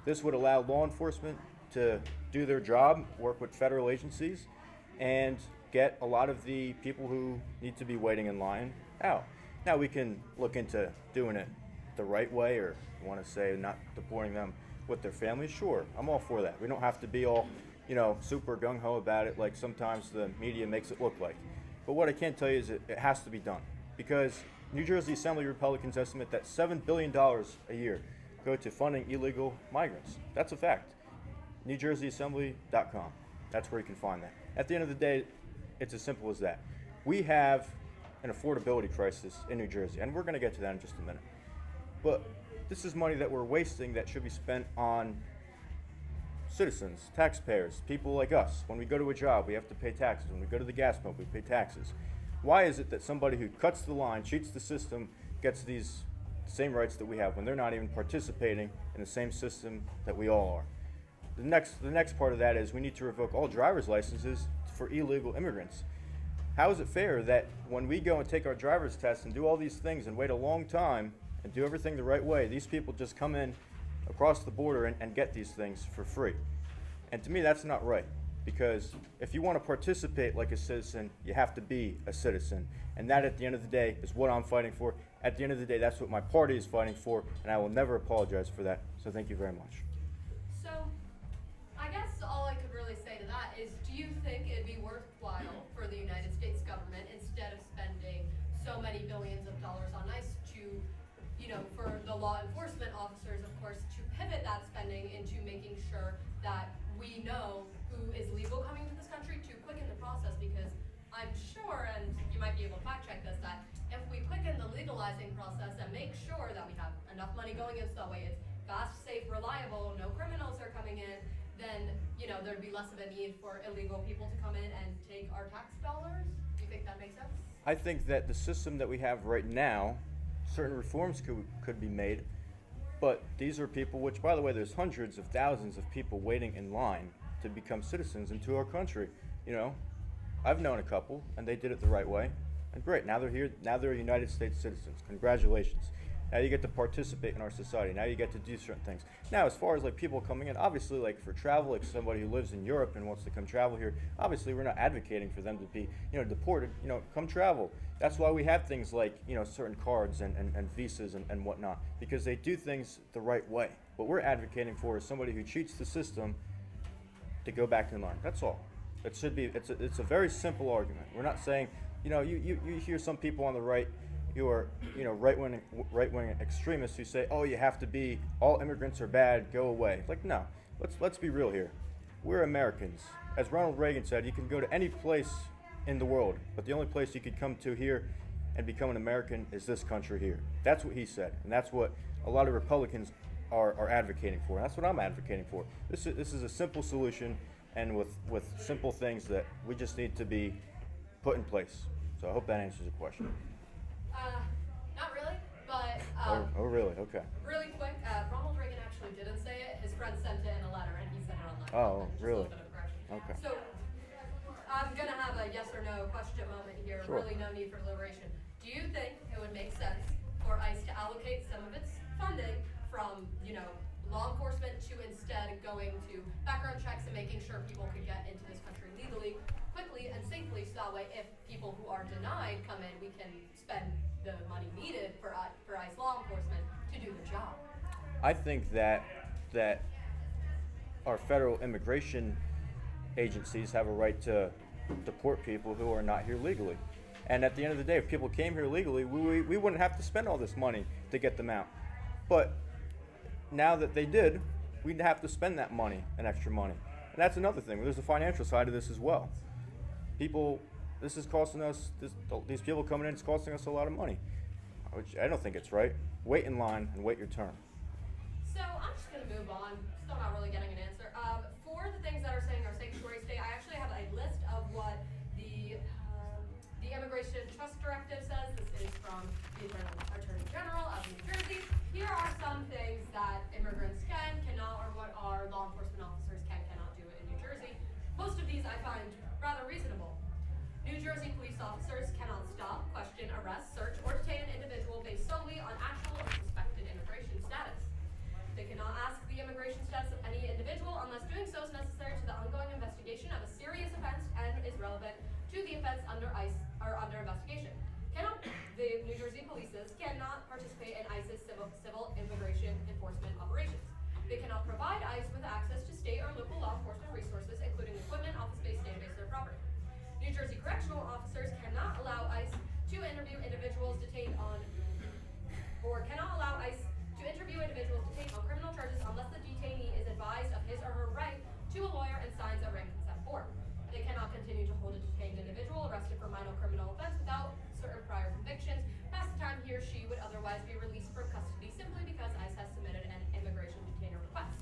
This would allow law enforcement to do their job, work with federal agencies, and get a lot of the people who need to be waiting in line out. Now we can look into doing it the right way, or you want to say not deporting them with their families. Sure, I'm all for that. We don't have to be all, super gung-ho about it like sometimes the media makes it look like. But what I can tell you is it has to be done, because New Jersey Assembly Republicans estimate that $7 billion a year go to funding illegal migrants. That's a fact. NewJerseyAssembly.com. That's where you can find that. At the end of the day, it's as simple as that. We have an affordability crisis in New Jersey, and we're going to get to that in just a minute. But this is money that we're wasting that should be spent on citizens, taxpayers, people like us. When we go to a job, we have to pay taxes. When we go to the gas pump, we pay taxes. Why is it that somebody who cuts the line, cheats the system, gets these same rights that we have when they're not even participating in the same system that we all are? The next part of that is we need to revoke all driver's licenses for illegal immigrants. How is it fair that when we go and take our driver's test and do all these things and wait a long time and do everything the right way, these people just come in across the border and get these things for free? And to me, that's not right, because if you want to participate like a citizen, you have to be a citizen. And that, at the end of the day, is what I'm fighting for. At the end of the day, that's what my party is fighting for, and I will never apologize for that. So thank you very much. So, I guess all I could really say to that is, do you think it'd be worthwhile for the United States government, instead of spending so many billions of dollars on ICE, to, for the law enforcement officers, of course, to pivot that spending into making sure that we know who is legal coming to this country, to quicken the process? Because I'm sure, and you might be able to fact check this, that if we quicken the legalizing process and make sure that we have enough money going into that way, it's fast, safe, reliable, no criminals are coming in, then, there'd be less of a need for illegal people to come in and take our tax dollars. Do you think that makes sense? I think that the system that we have right now, certain reforms could be made, but these are people, which, by the way, there's hundreds of thousands of people waiting in line to become citizens into our country. I've known a couple, and they did it the right way, and great, now they're here, now they're United States citizens. Congratulations. Now you get to participate in our society. Now you get to do certain things. Now, as far as people coming in, obviously, for travel, somebody who lives in Europe and wants to come travel here, obviously we're not advocating for them to be, deported. Come travel. That's why we have things like, certain cards and visas and whatnot, because they do things the right way. What we're advocating for is somebody who cheats the system to go back in line. That's all. It should be. It's a very simple argument. We're not saying, you hear some people on the right who are, right-wing extremists who say, oh, you have to be, all immigrants are bad, go away. No, let's be real here. We're Americans. As Ronald Reagan said, you can go to any place in the world, but the only place you could come to here and become an American is this country here. That's what he said, and that's what a lot of Republicans are advocating for, and that's what I'm advocating for. This is a simple solution, and with simple things that we just need to be put in place. So I hope that answers the question. Not really, but Oh, really? Okay. really quick, Ronald Reagan actually didn't say it. His friend sent it in a letter, and he said it online. Oh, Just really? A little bit of correction. Okay. So, I'm gonna have a yes or no question moment here. Sure. Really, no need for deliberation. Do you think it would make sense for ICE to allocate some of its funding from, law enforcement to instead going to background checks and making sure people could get into this country legally, quickly, and safely, so that way, if people who are denied come in, we can spend the money needed for ICE law enforcement to do the job? I think that our federal immigration agencies have a right to deport people who are not here legally. And at the end of the day, if people came here legally, we wouldn't have to spend all this money to get them out. But now that they did, we'd have to spend that money and extra money. And that's another thing. There's a financial side of this as well. This is costing us, these people coming in, it's costing us a lot of money. which I don't think it's right. Wait in line and wait your turn. So I'm just gonna move on. Still not really getting an answer. For the things that are saying our sanctuary state, I actually have a list of what the Immigration Trust Directive says. This is from the Attorney General of New Jersey. Here are some things that immigrants can, cannot, or what our law enforcement officers can, cannot do in New Jersey. Most of these I find rather reasonable. New Jersey police officers cannot stop, question, arrest, search, or detain an individual based solely on actual or suspected immigration status. They cannot ask the immigration status of any individual unless doing so is necessary to the ongoing investigation of a serious offense and is relevant to the offense under ICE or under investigation. The New Jersey polices cannot participate in ICE's civil immigration enforcement operations. They cannot provide ICE with access to state or local law enforcement resources, including equipment, office space, database, or property. New Jersey correctional officers cannot allow ICE to interview individuals detained on, or cannot allow ICE to interview individuals detained on criminal charges unless the detainee is advised of his or her right to a lawyer and signs a written consent form. They cannot continue to hold a detained individual arrested for minor criminal offense without certain prior convictions past the time he or she would otherwise be released from custody simply because ICE has submitted an immigration detainer request.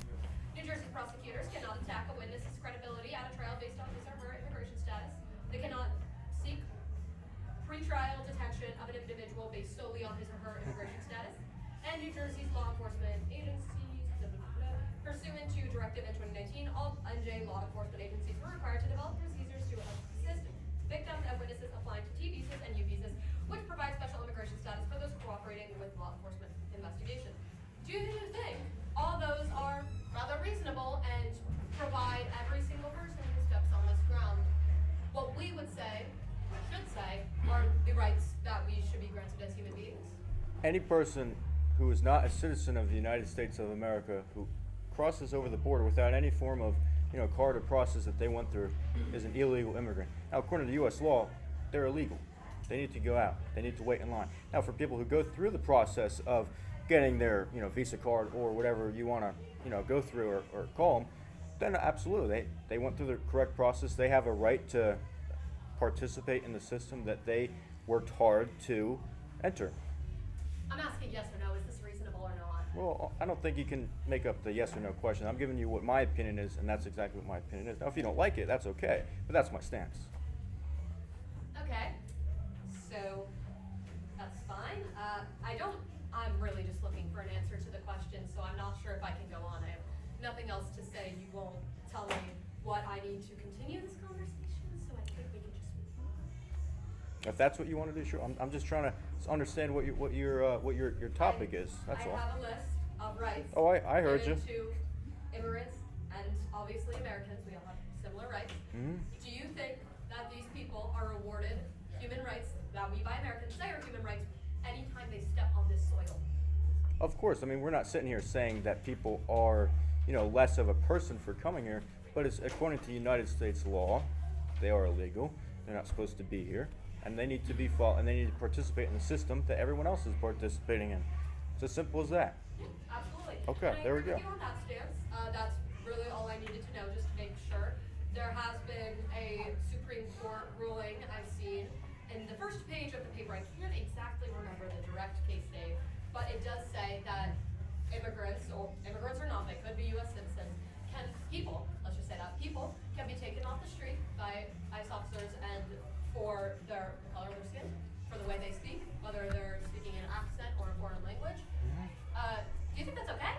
New Jersey prosecutors cannot attack a witness's credibility at a trial based on his or her immigration status. They cannot seek pretrial detention of an individual based solely on his or her immigration status. And New Jersey's law enforcement agencies, pursuant to Directive in 2019, all NJ law enforcement agencies were required to develop procedures to assist victims and witnesses applying to T visas and U visas, which provide special immigration status for those cooperating with law enforcement investigations. Do you think all those are rather reasonable and provide every single person who steps on this ground what we would say, should say, are the rights that we should be granted as human beings? Any person who is not a citizen of the United States of America who crosses over the border without any form of, card or process that they went through is an illegal immigrant. Now, according to U.S. law, they're illegal. They need to go out. They need to wait in line. Now, for people who go through the process of getting their, Visa card or whatever you want to, go through or call them, then absolutely, they went through the correct process. They have a right to participate in the system that they worked hard to enter. I'm asking yes or no, is this reasonable or not? Well, I don't think you can make up the yes or no question. I'm giving you what my opinion is, and that's exactly what my opinion is. Now, if you don't like it, that's okay, but that's my stance. Okay, so that's fine. I'm really just looking for an answer to the question, so I'm not sure if I can go on. I have nothing else to say. You won't tell me what I need to continue this conversation, so I think we can just move on. If that's what you want to do, sure. I'm just trying to understand what your topic is. That's all. I have a list of rights. Oh, I heard you. given to immigrants and obviously Americans. We all have similar rights. Mhm. Do you think that these people are awarded human rights that we by Americans say are human rights anytime they step on this soil? Of course. I mean, we're not sitting here saying that people are, less of a person for coming here, but it's according to United States law, they are illegal. They're not supposed to be here, and they need to be and they need to participate in the system that everyone else is participating in. It's as simple as that. Yeah, absolutely. Okay, And I there we agree with go. you on that stance. That's really all I needed to know, just to make sure. There has been a Supreme Court ruling I've seen in the first page of the paper. I can't exactly remember the direct case name, but it does say that immigrants or not, they could be U.S. citizens, let's just say that, people can be taken off the street by ICE officers and for the color of their skin, for the way they speak, whether they're speaking in an accent or a foreign language. Do you think that's okay?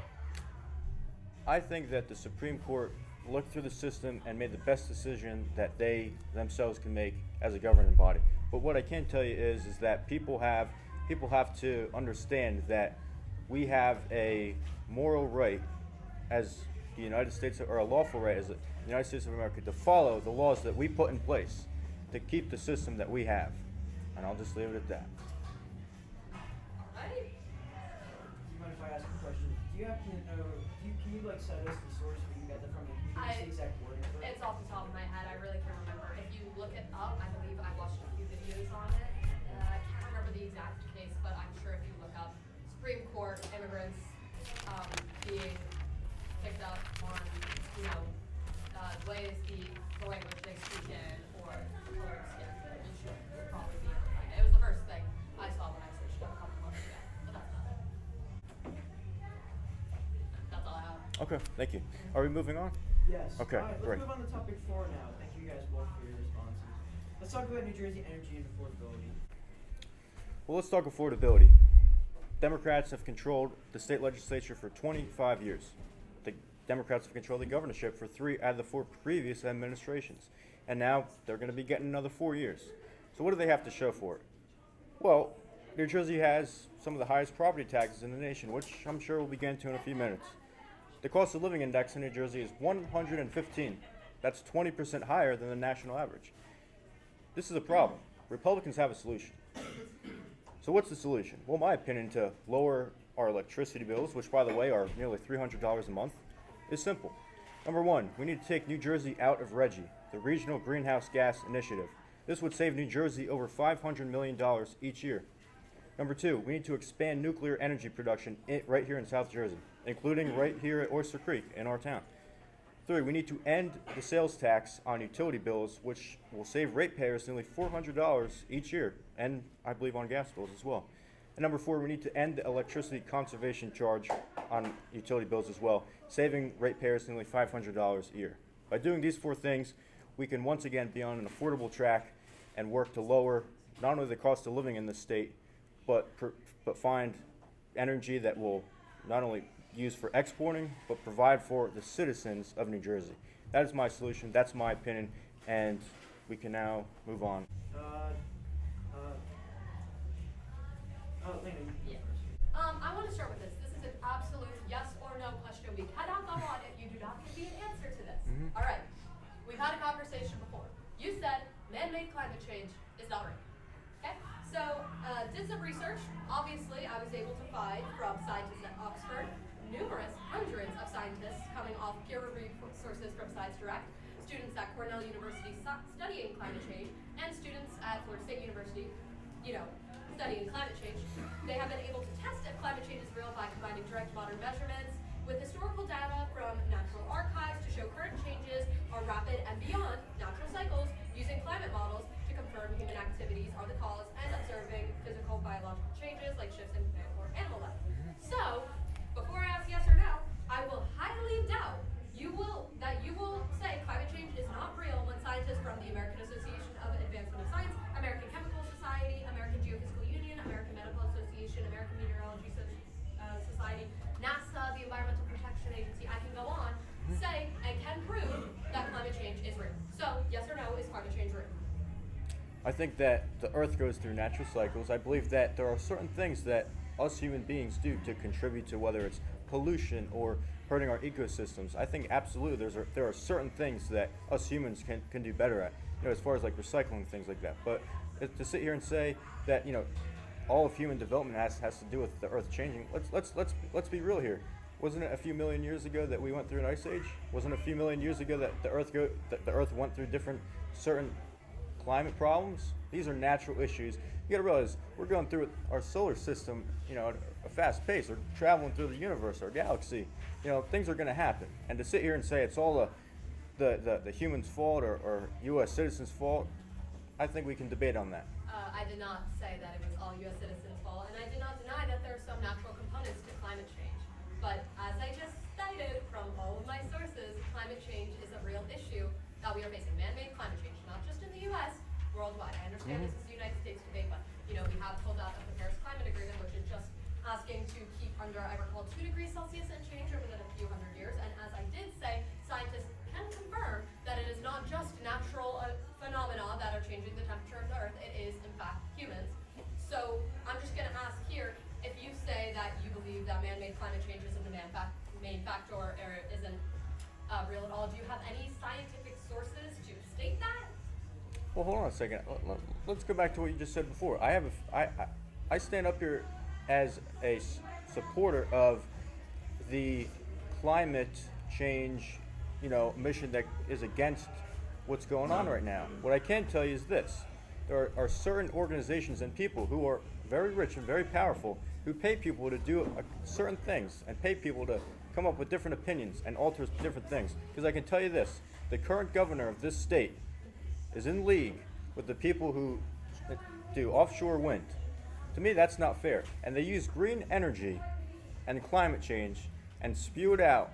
I think that the Supreme Court looked through the system and made the best decision that they themselves can make as a governing body. But what I can tell you is that people have to understand that we have a moral right as the United States, or a lawful right as the United States of America, to follow the laws that we put in place to keep the system that we have. And I'll just leave it at that. Alright. Do you mind if I ask a question? Do you happen to know? Can you cite us the source where you got that from? Can you use the exact wording for it? It's off the top of my head. I really can't remember. If you look it up, I believe I watched a few videos on it. I can't remember the exact case, but I'm sure if you look up Supreme Court immigrants being picked up on, the way they speak, the language they speak in, or the color of skin, you should probably be able to find it. It was the first thing I saw when I searched up a couple months ago. Okay, thank you. Are we moving on? Yes. Okay, All right, let's great. move on to topic 4 now. Thank you guys both for your responses. Let's talk about New Jersey energy and affordability. Well, let's talk affordability. Democrats have controlled the state legislature for 25 years. The Democrats have controlled the governorship for 3 out of the 4 previous administrations. And now they're going to be getting another 4 years. So what do they have to show for it? Well, New Jersey has some of the highest property taxes in the nation, which I'm sure we'll get into in a few minutes. The cost of living index in New Jersey is 115. That's 20% higher than the national average. This is a problem. Republicans have a solution. So what's the solution? Well, my opinion to lower our electricity bills, which by the way are nearly $300 a month, is simple. Number 1, we need to take New Jersey out of RGGI, the Regional Greenhouse Gas Initiative. This would save New Jersey over $500 million each year. Number 2, we need to expand nuclear energy production right here in South Jersey, including right here at Oyster Creek in our town. 3, we need to end the sales tax on utility bills, which will save ratepayers nearly $400 each year, and I believe on gas bills as well. And number 4, we need to end the electricity conservation charge on utility bills as well, saving ratepayers nearly $500 a year. By doing these 4 things, we can once again be on an affordable track and work to lower not only the cost of living in the state, but find energy that will not only use for exporting, but provide for the citizens of New Jersey. That is my solution, that's my opinion, and we can now move on. Lena, you Yeah. I want to start with this. This is an absolute yes or no question. We cannot go on if you do not give me an answer to this. All right. We've had a conversation before. You said man-made climate change is not real. Okay? So, did some research. Obviously, I was able to find from scientists at Oxford, hundreds of scientists coming off peer-reviewed sources from Science Direct, students at Cornell University studying climate change, and students at Florida State University, studying climate change. They have been able to test if climate change is real by combining direct modern measurements with historical data from natural archives to show current changes are rapid and beyond natural cycles, using climate models to confirm human activities are the cause, and observing physical biological changes like shifts in plant or animal life. So, before I ask yes or no, I will highly doubt that you will say climate change is not real when scientists from the American Association of Advancement of Science, American Chemical Society, American Geophysical Union, American Medical Association, American Meteorology Society, NASA, the Environmental Protection Agency, I can go on, say and can prove that climate change is real. So, yes or no, is climate change real? I think that the Earth goes through natural cycles. I believe that there are certain things that us human beings do to contribute to whether it's pollution or hurting our ecosystems. I think absolutely there are certain things that us humans can do better at, as far as like recycling, things like that. But to sit here and say that all of human development has to do with the Earth changing, let's be real here. Wasn't it a few million years ago that we went through an ice age? Wasn't it a few million years ago that the Earth went through certain climate problems? These are natural issues. You gotta realize we're going through our solar system, at a fast pace. We're traveling through the universe, our galaxy. Things are gonna happen. And to sit here and say it's all the human's fault or U.S. citizens' fault, I think we can debate on that. I did not say that it was all U.S. citizens' fault, and I did not deny that there are some natural components to climate change. But as I just cited from all of my sources, climate change is a real issue that we are facing. Man-made climate change, not just in the U.S., worldwide. I understand this is the United States debate, but we have pulled out of the Paris Climate Agreement, which is just asking to keep under, I recall, 2 degrees Celsius and change over the few hundred years. And as I did say, scientists can confirm that it is not just natural phenomena that are changing the temperature of the Earth. It is, in fact, humans. So I'm just going to ask here, if you say that you believe that man-made climate change isn't the main factor or isn't real at all, do you have any scientific sources to state that? Well, hold on a second. Let's go back to what you just said before. I stand up here as a supporter of the climate change, mission that is against what's going on right now. What I can tell you is this: there are certain organizations and people who are very rich and very powerful who pay people to do certain things and pay people to come up with different opinions and alter different things. Because I can tell you this: the current governor of this state is in league with the people who do offshore wind. To me, that's not fair. And they use green energy and climate change and spew it out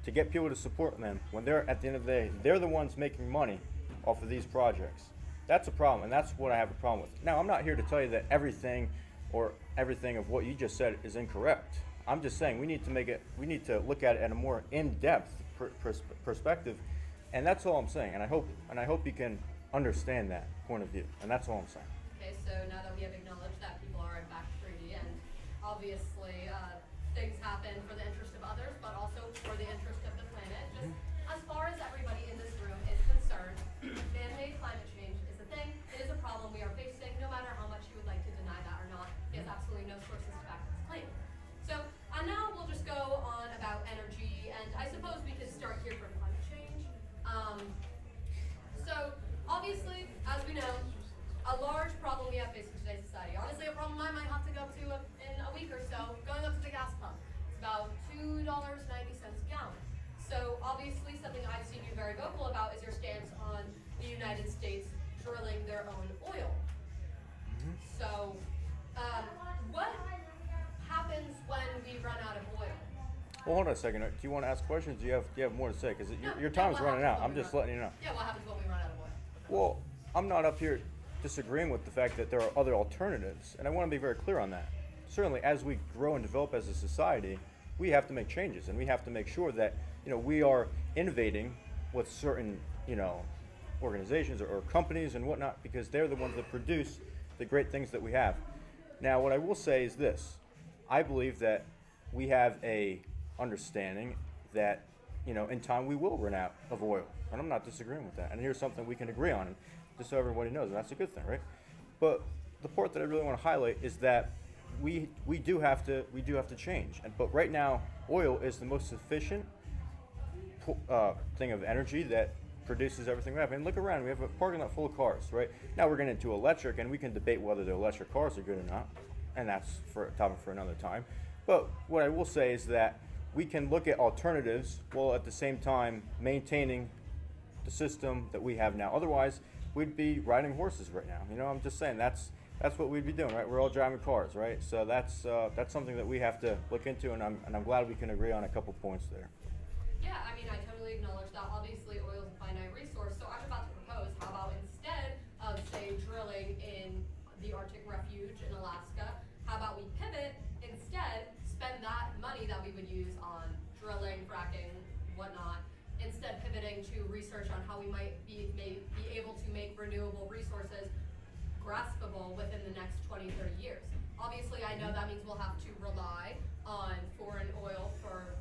to get people to support them when they're, at the end of the day, they're the ones making money off of these projects. That's a problem, and that's what I have a problem with. Now, I'm not here to tell you that everything of what you just said is incorrect. I'm just saying we need to look at it at a more in-depth perspective, and that's all I'm saying. And I hope you can understand that point of view, and that's all I'm saying. Okay, so now that we have acknowledged that people are in fact greedy, and obviously things happen for the interest of others, but also for the interest of the planet. Just as far as everybody in this room is concerned, man-made climate change is a thing. It is a problem we are facing, no matter how much you would like to deny that or not. There's absolutely no sources to back this claim. So now we'll just go on about energy, and I suppose we could start here for climate change. So obviously, as we know, a large problem we have facing today's society. Honestly, a problem I might have to go to in a week or so, going up to the gas pump. It's about $2.90 a gallon. So obviously, something I've seen you very vocal about is your stance on the United States drilling their own oil. So, what happens when we run out of oil? Well, hold on a second. Do you want to ask questions? Do you have more to say? Because No, your no, time's what running happens out. when I'm we just run- letting you know. Yeah, what happens when we run out of oil? Well, I'm not up here disagreeing with the fact that there are other alternatives, and I want to be very clear on that. Certainly, as we grow and develop as a society, we have to make changes, and we have to make sure that we are innovating with certain organizations or companies and whatnot, because they're the ones that produce the great things that we have. Now, what I will say is this: I believe that we have a understanding that in time we will run out of oil, and I'm not disagreeing with that. And here's something we can agree on, and just so everybody knows, and that's a good thing, right? But the part that I really want to highlight is that we do have to change. But right now, oil is the most efficient thing of energy that produces everything we have. And look around, we have a parking lot full of cars, right? Now we're getting into electric, and we can debate whether the electric cars are good or not, and that's for a topic for another time. But what I will say is that we can look at alternatives while at the same time maintaining the system that we have now. Otherwise, we'd be riding horses right now. I'm just saying that's what we'd be doing, right? We're all driving cars, right? So that's something that we have to look into, and I'm glad we can agree on a couple points there. Yeah, I mean, I totally acknowledge that. Obviously, oil is a finite resource, so I'm about to propose, how about instead of, say, drilling in the Arctic refuge in Alaska, how about we pivot, instead, spend that money that we would use on drilling, fracking, whatnot, instead pivoting to research on how we might be able to make renewable resources graspable within the next 20, 30 years. Obviously, I know that means we'll have to rely on foreign oil for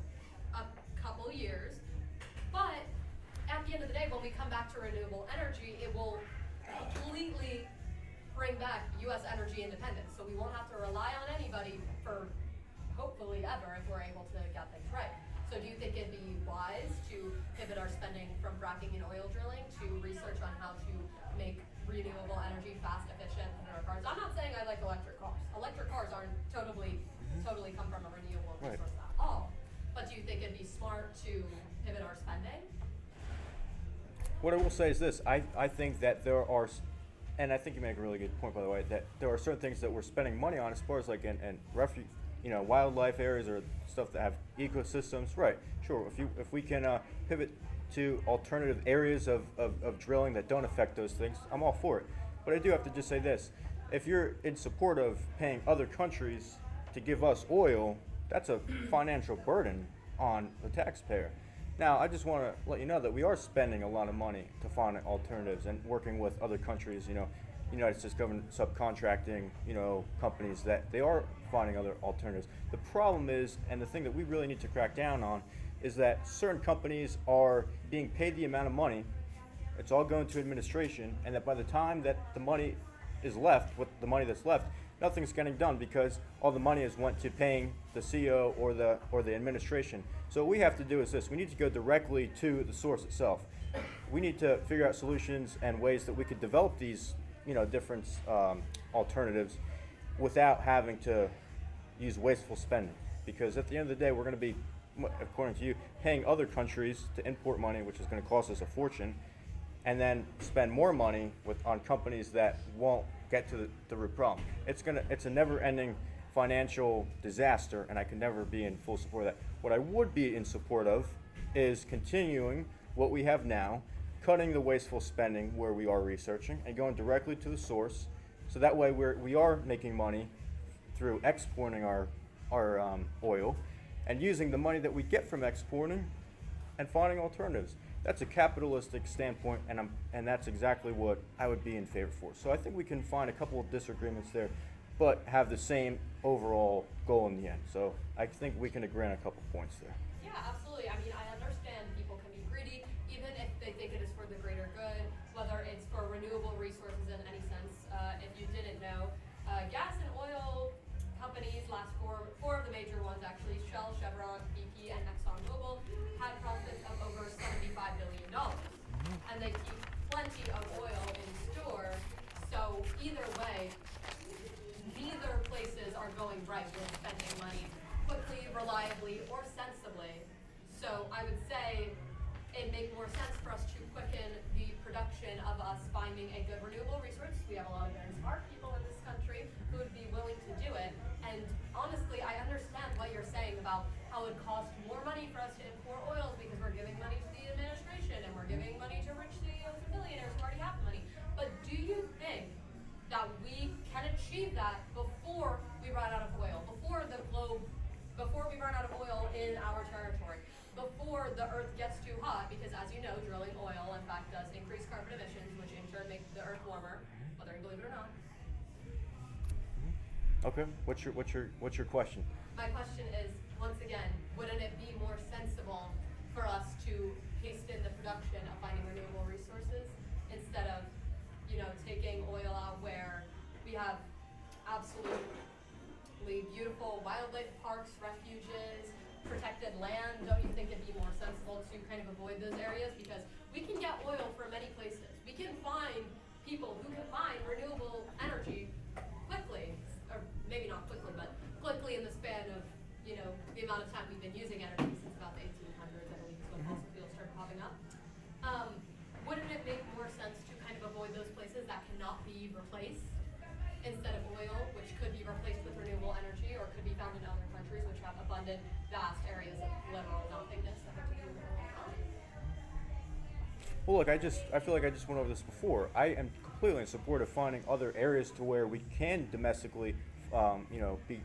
a couple years, but at the end of the day, when we come back to renewable energy, it will completely bring back U.S. energy independence. So we won't have to rely on anybody for hopefully ever if we're able to get things right. So do you think it'd be wise to pivot our spending from fracking and oil drilling to research on how to make renewable energy fast, efficient in our cars? I'm not saying I like electric cars. Electric cars aren't totally come from a renewable Right. resource at all. But do you think it'd be smart to pivot our spending? What I will say is this: I think that there are, and I think you make a really good point, by the way, that there are certain things that we're spending money on as far as like in refuge, wildlife areas or stuff that have ecosystems. Right? Sure. If we can pivot to alternative areas of drilling that don't affect those things, I'm all for it. But I do have to just say this: if you're in support of paying other countries to give us oil, that's a financial burden on the taxpayer. Now, I just want to let you know that we are spending a lot of money to find alternatives and working with other countries, United States government subcontracting, companies that they are finding other alternatives. The problem is, and the thing that we really need to crack down on, is that certain companies are being paid the amount of money, it's all going to administration, and that by the time that the money is left, with the money that's left, nothing's getting done because all the money has went to paying the CEO or the administration. So what we have to do is this: we need to go directly to the source itself. We need to figure out solutions and ways that we could develop these, different alternatives without having to use wasteful spending. Because at the end of the day, we're going to be, according to you, paying other countries to import money, which is going to cost us a fortune, and then spend more money on companies that won't get to the root problem. It's a never-ending financial disaster, and I can never be in full support of that. What I would be in support of is continuing what we have now, cutting the wasteful spending where we are researching and going directly to the source. So that way we are making money through exporting our oil and using the money that we get from exporting and finding alternatives. That's a capitalistic standpoint, and that's exactly what I would be in favor for. So I think we can find a couple of disagreements there, but have the same overall goal in the end. So I think we can agree on a couple points there. Yeah, absolutely. I mean, I understand people can be greedy, even if they think it is for the greater good, whether it's for renewable resources in any sense. If you didn't know, gas and oil companies, last four of the major ones actually, Shell, Chevron, BP, and ExxonMobil, had profits of over $75 billion. And they keep plenty of oil in store. So either way, neither places are going right with spending money quickly, reliably, or sensibly. So I would say it'd make more sense for us to quicken the production of us finding a good renewable resource. We have a lot of very smart people in this country who would be willing to do it. And honestly, I understand what you're saying about how it would cost more money for us to import oils because we're giving money to the administration and we're giving money to rich CEOs and billionaires who already have money. But do you think that we can achieve that before we run out of oil, before we run out of oil in our territory, before the earth gets too hot? Because as you know, drilling oil in fact does increase carbon emissions, which in turn make the earth warmer, whether you believe it or not. Okay, what's your question? My question is, once again, wouldn't it be more sensible for us to hasten the production of finding renewable resources instead of, taking oil out where we have absolutely beautiful wildlife parks, refuges, protected land? Don't you think it'd be more sensible to kind of avoid those areas? Because we can get oil from many places. We can find people who can find renewable energy quickly, or maybe not quickly, but quickly in the span of, the amount of time we've been using energy since about the 1800s, I believe, is when fossil fuels started popping up. Wouldn't it make more sense to kind of avoid those places that cannot be replaced instead of oil, which could be replaced with renewable energy or could be found in other countries which have abundant, vast areas of literal nothingness that are to do with oil? Well, look, I feel like I just went over this before. I am completely in support of finding other areas to where we can domestically, be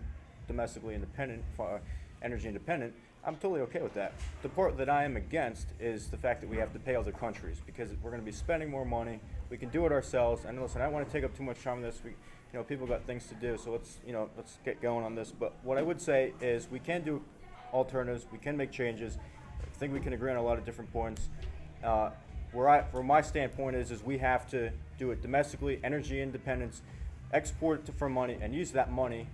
domestically independent, energy independent. I'm totally okay with that. The part that I am against is the fact that we have to pay other countries because we're going to be spending more money. We can do it ourselves. And listen, I don't want to take up too much time on this. People got things to do, so let's get going on this. But what I would say is we can do alternatives. We can make changes. I think we can agree on a lot of different points. From my standpoint is we have to do it domestically, energy independence, export it for money, and use that money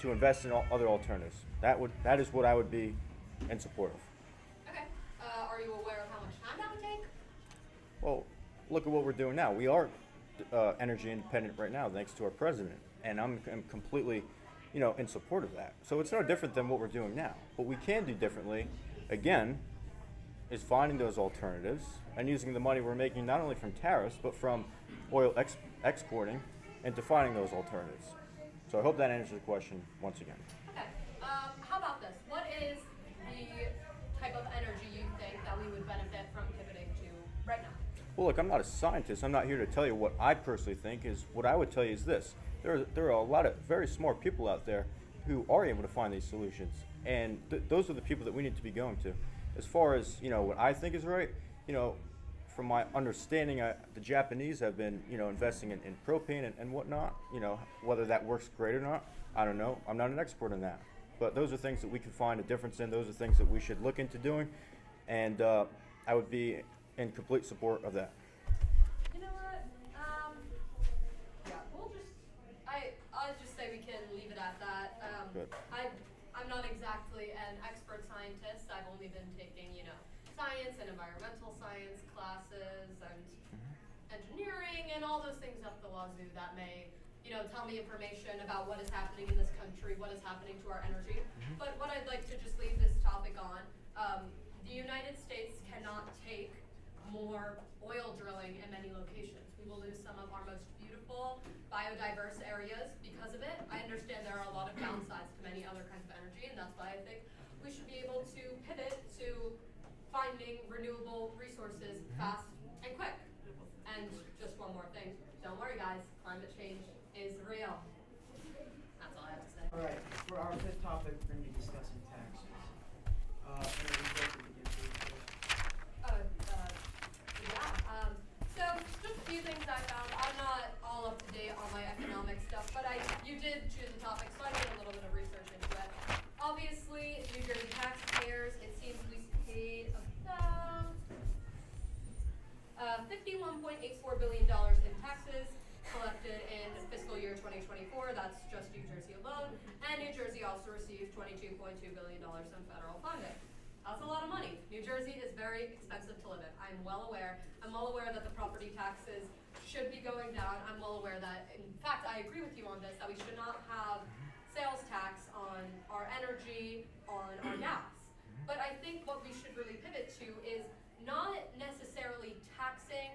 to invest in other alternatives. That is what I would be in support of. Okay. Are you aware of how much time that would take? Well, look at what we're doing now. We are energy independent right now, thanks to our president, and I'm completely, in support of that. So it's no different than what we're doing now. What we can do differently, again, is finding those alternatives and using the money we're making not only from tariffs but from oil exporting into finding those alternatives. So I hope that answers the question once again. Okay. How about this? What is the type of energy you think that we would benefit from pivoting to right now? Well, look, I'm not a scientist. I'm not here to tell you what I personally think. What I would tell you is this. There are a lot of very smart people out there who are able to find these solutions. And those are the people that we need to be going to. As far as, what I think is right, from my understanding, the Japanese have been, investing in propane and whatnot. Whether that works great or not, I don't know. I'm not an expert in that. But those are things that we can find a difference in. Those are things that we should look into doing. And I would be in complete support of that. You know what? I'll just say we can leave it at that. Good. I'm not exactly an expert scientist. I've only been taking, science and environmental science classes and engineering and all those things up the wazoo that may, tell me information about what is happening in this country, what is happening to our energy. But what I'd like to just leave this topic on, the United States cannot take more oil drilling in many locations. We will lose some of our most beautiful biodiverse areas because of it. I understand there are a lot of downsides to many other kinds of energy, and that's why I think we should be able to pivot to finding renewable resources fast and quick. And just one more thing, don't worry guys, climate change is real. That's all I have to say. All right, for our fifth topic, we're going to be discussing taxes. So just a few things I found. I'm not all up to date on my economic stuff, but you did choose a topic, so I did a little bit of research into it. Obviously, New Jersey taxpayers, it seems we paid about $51.84 billion in taxes collected in fiscal year 2024. That's just New Jersey alone. And New Jersey also received $22.2 billion in federal funding. That's a lot of money. New Jersey is very expensive to live in. I'm well aware. I'm well aware that the property taxes should be going down. I'm well aware that, in fact, I agree with you on this, that we should not have sales tax on our energy, on our gas. But I think what we should really pivot to is not necessarily taxing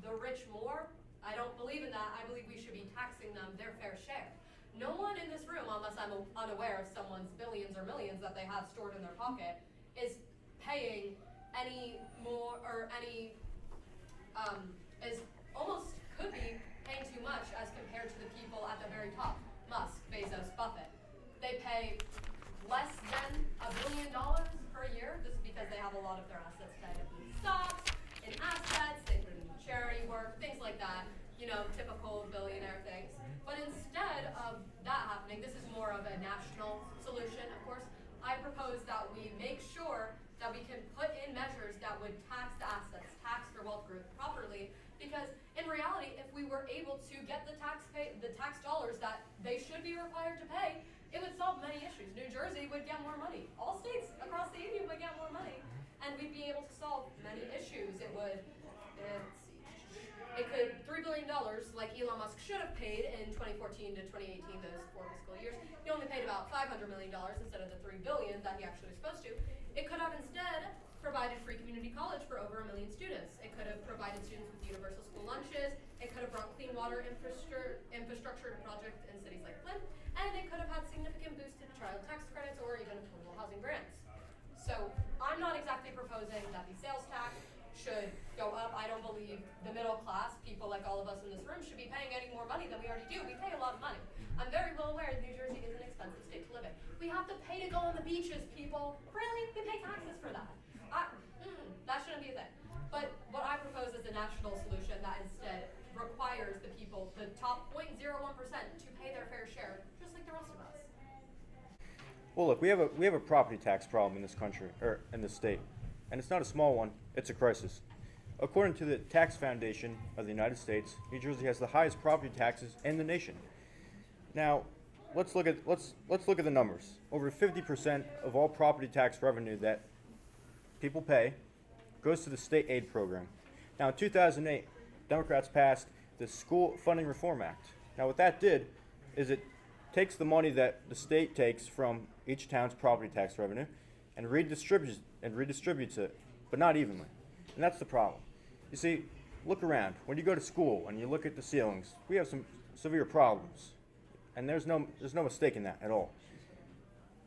the rich more. I don't believe in that. I believe we should be taxing them their fair share. No one in this room, unless I'm unaware of someone's billions or millions that they have stored in their pocket, is paying any more or any is almost could be paying too much as compared to the people at the very top. Musk, Bezos, Buffett. They pay less than $1 billion per year. This is because they have a lot of their assets tied up in stocks, in assets, they put it in charity work, things like that. You know, typical billionaire things. But instead of that happening, this is more of a national solution, of course. I propose that we make sure that we can put in measures that would tax the assets, tax their wealth growth properly, because in reality, if we were able to get the tax dollars that they should be required to pay, it would solve many issues. New Jersey would get more money. All states across the union would get more money, and we'd be able to solve many issues. It would, it could $3 billion, like Elon Musk should have paid in 2014 to 2018, those 4 fiscal years. He only paid about $500 million instead of the $3 billion that he actually was supposed to. It could have instead provided free community college for over 1 million students. It could have provided students with universal school lunches. It could have brought clean water infrastructure to projects in cities like Flint. And it could have had significant boosts to child tax credits or even affordable housing grants. So I'm not exactly proposing that the sales tax should go up. I don't believe the middle class, people like all of us in this room, should be paying any more money than we already do. We pay a lot of money. I'm very well aware that New Jersey is an expensive state to live in. We have to pay to go on the beaches, people. Really? We pay taxes for that. That shouldn't be a thing. But what I propose is a national solution that instead requires the people, the top 0.01%, to pay their fair share, just like the rest of us. Well, look, we have a property tax problem in this country, or in this state, and it's not a small one. It's a crisis. According to the Tax Foundation of the United States, New Jersey has the highest property taxes in the nation. Now, let's look at the numbers. Over 50% of all property tax revenue that people pay goes to the state aid program. Now, in 2008, Democrats passed the School Funding Reform Act. Now, what that did is it takes the money that the state takes from each town's property tax revenue and redistributes it, but not evenly. And that's the problem. You see, look around. When you go to school and you look at the ceilings, we have some severe problems. And there's no mistake in that at all.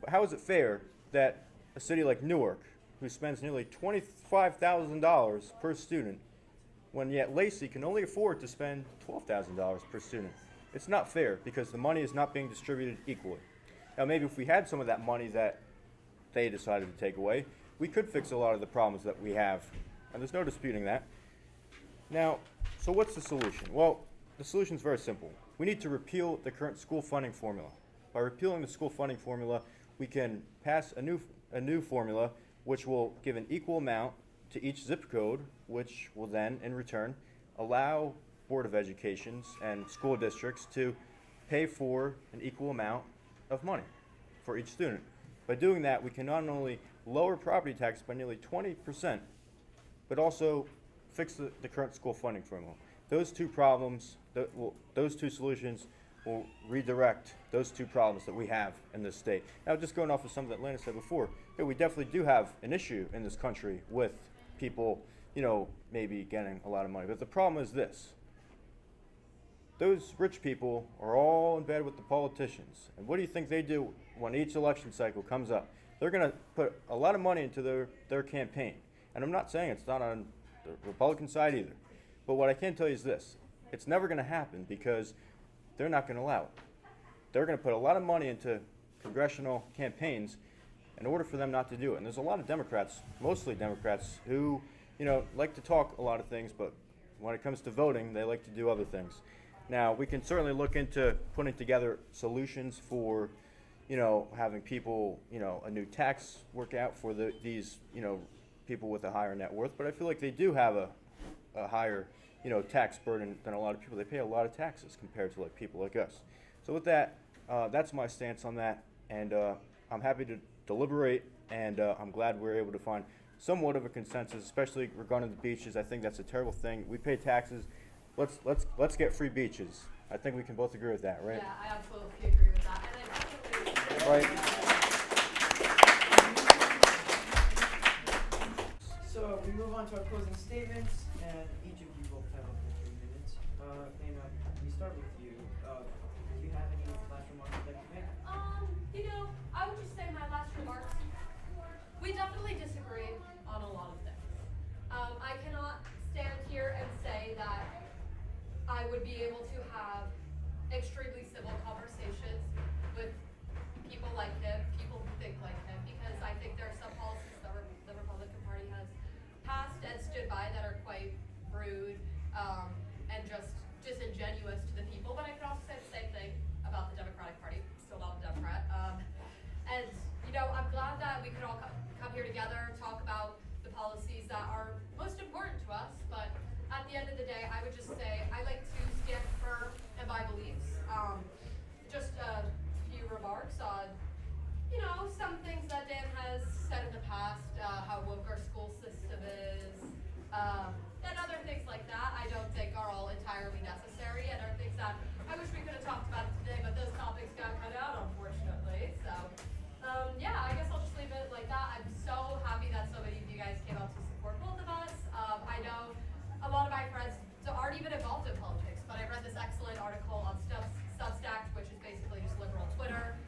But how is it fair that a city like Newark, who spends nearly $25,000 per student, when yet Lacey can only afford to spend $12,000 per student? It's not fair because the money is not being distributed equally. Now, maybe if we had some of that money that they decided to take away, we could fix a lot of the problems that we have, and there's no disputing that. Now, so what's the solution? Well, the solution is very simple. We need to repeal the current school funding formula. By repealing the school funding formula, we can pass a new formula which will give an equal amount to each zip code, which will then, in return, allow Board of Educations and school districts to pay for an equal amount of money for each student. By doing that, we can not only lower property tax by nearly 20%, but also fix the current school funding formula. Those two problems, those two solutions will redirect those two problems that we have in this state. Now, just going off of something that Lana said before, yeah, we definitely do have an issue in this country with people, maybe getting a lot of money. But the problem is this. Those rich people are all in bed with the politicians. And what do you think they do when each election cycle comes up? They're going to put a lot of money into their campaign. And I'm not saying it's not on the Republican side either. But what I can tell you is this. It's never going to happen because they're not going to allow it. They're going to put a lot of money into congressional campaigns in order for them not to do it. And there's a lot of Democrats, mostly Democrats, who, like to talk a lot of things, but when it comes to voting, they like to do other things. Now, we can certainly look into putting together solutions for, having people, a new tax work out for these, people with a higher net worth. But I feel like they do have a higher, tax burden than a lot of people. They pay a lot of taxes compared to people like us. So with that, that's my stance on that. And I'm happy to deliberate, and I'm glad we're able to find somewhat of a consensus, especially regarding the beaches. I think that's a terrible thing. We pay taxes. Let's get free beaches. I think we can both agree with that, right? Yeah, I absolutely agree with that. And I definitely Right. So we move on to our closing statements, and each of you both have up to 3 minutes. Lena, we start with you. Do you have any last remarks you'd like to make? I would just say my last remarks. We definitely disagree on a lot of things. I cannot stand here and say that I would be able to have extremely civil conversations with people like him, people who think like him, because I think there are some policies that the Republican Party has passed and stood by that are quite rude and just disingenuous to the people. But I could also say the same thing about the Democratic Party. Still not a Democrat. I'm glad that we could all come here together, talk about the policies that are most important to us. But at the end of the day, I would just say I like to stand firm in my beliefs. Just a few remarks on, some things that Dan has said in the past, how woke our school system is, and other things like that. I don't think are all entirely necessary, and are things that I wish we could have talked about today, but those topics got cut out, unfortunately. So, I guess I'll just leave it like that. I'm so happy that so many of you guys came out to support both of us. I know a lot of my friends aren't even involved in politics, but I read this excellent article on Substack, which is basically just liberal Twitter.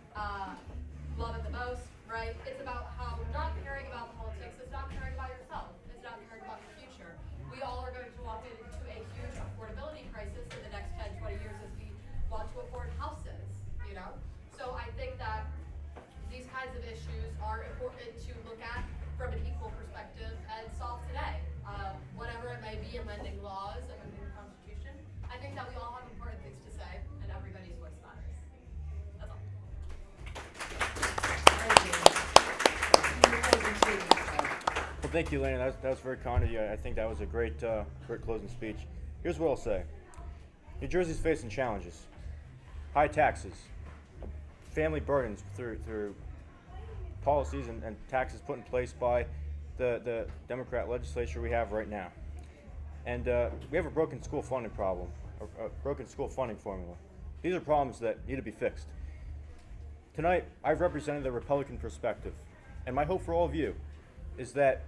Love it the most, right? It's about how not caring about politics is not caring about yourself. It's not caring about your future. We all are going to walk into a huge affordability crisis in the next 10, 20 years as we want to afford houses, So I think that these kinds of issues are important to look at from an equal perspective and solve today. Whatever it may be, amending laws, amending the Constitution. I think that we all have important things to say, and everybody's voice matters. That's all. Well, thank you, Lena. That was very kind of you. I think that was a great closing speech. Here's what I'll say. New Jersey's facing challenges. High taxes, family burdens through policies and taxes put in place by the Democrat legislature we have right now. And we have a broken school funding problem, a broken school funding formula. These are problems that need to be fixed. Tonight, I've represented the Republican perspective, and my hope for all of you is that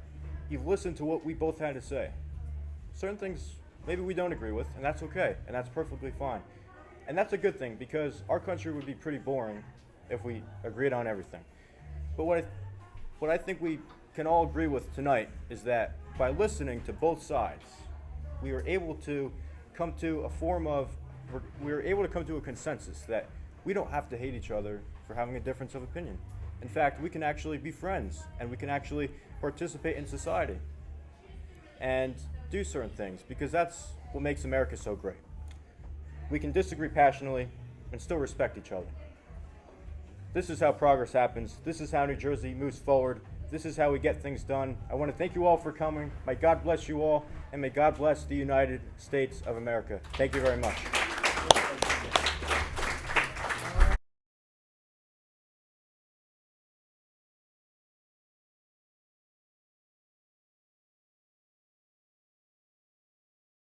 you've listened to what we both had to say. Certain things maybe we don't agree with, and that's okay, and that's perfectly fine. And that's a good thing, because our country would be pretty boring if we agreed on everything. But what I think we can all agree with tonight is that by listening to both sides, we were able to come to a consensus that we don't have to hate each other for having a difference of opinion. In fact, we can actually be friends, and we can actually participate in society and do certain things, because that's what makes America so great. We can disagree passionately and still respect each other. This is how progress happens. This is how New Jersey moves forward. This is how we get things done. I want to thank you all for coming. May God bless you all, and may God bless the United States of America. Thank you very much.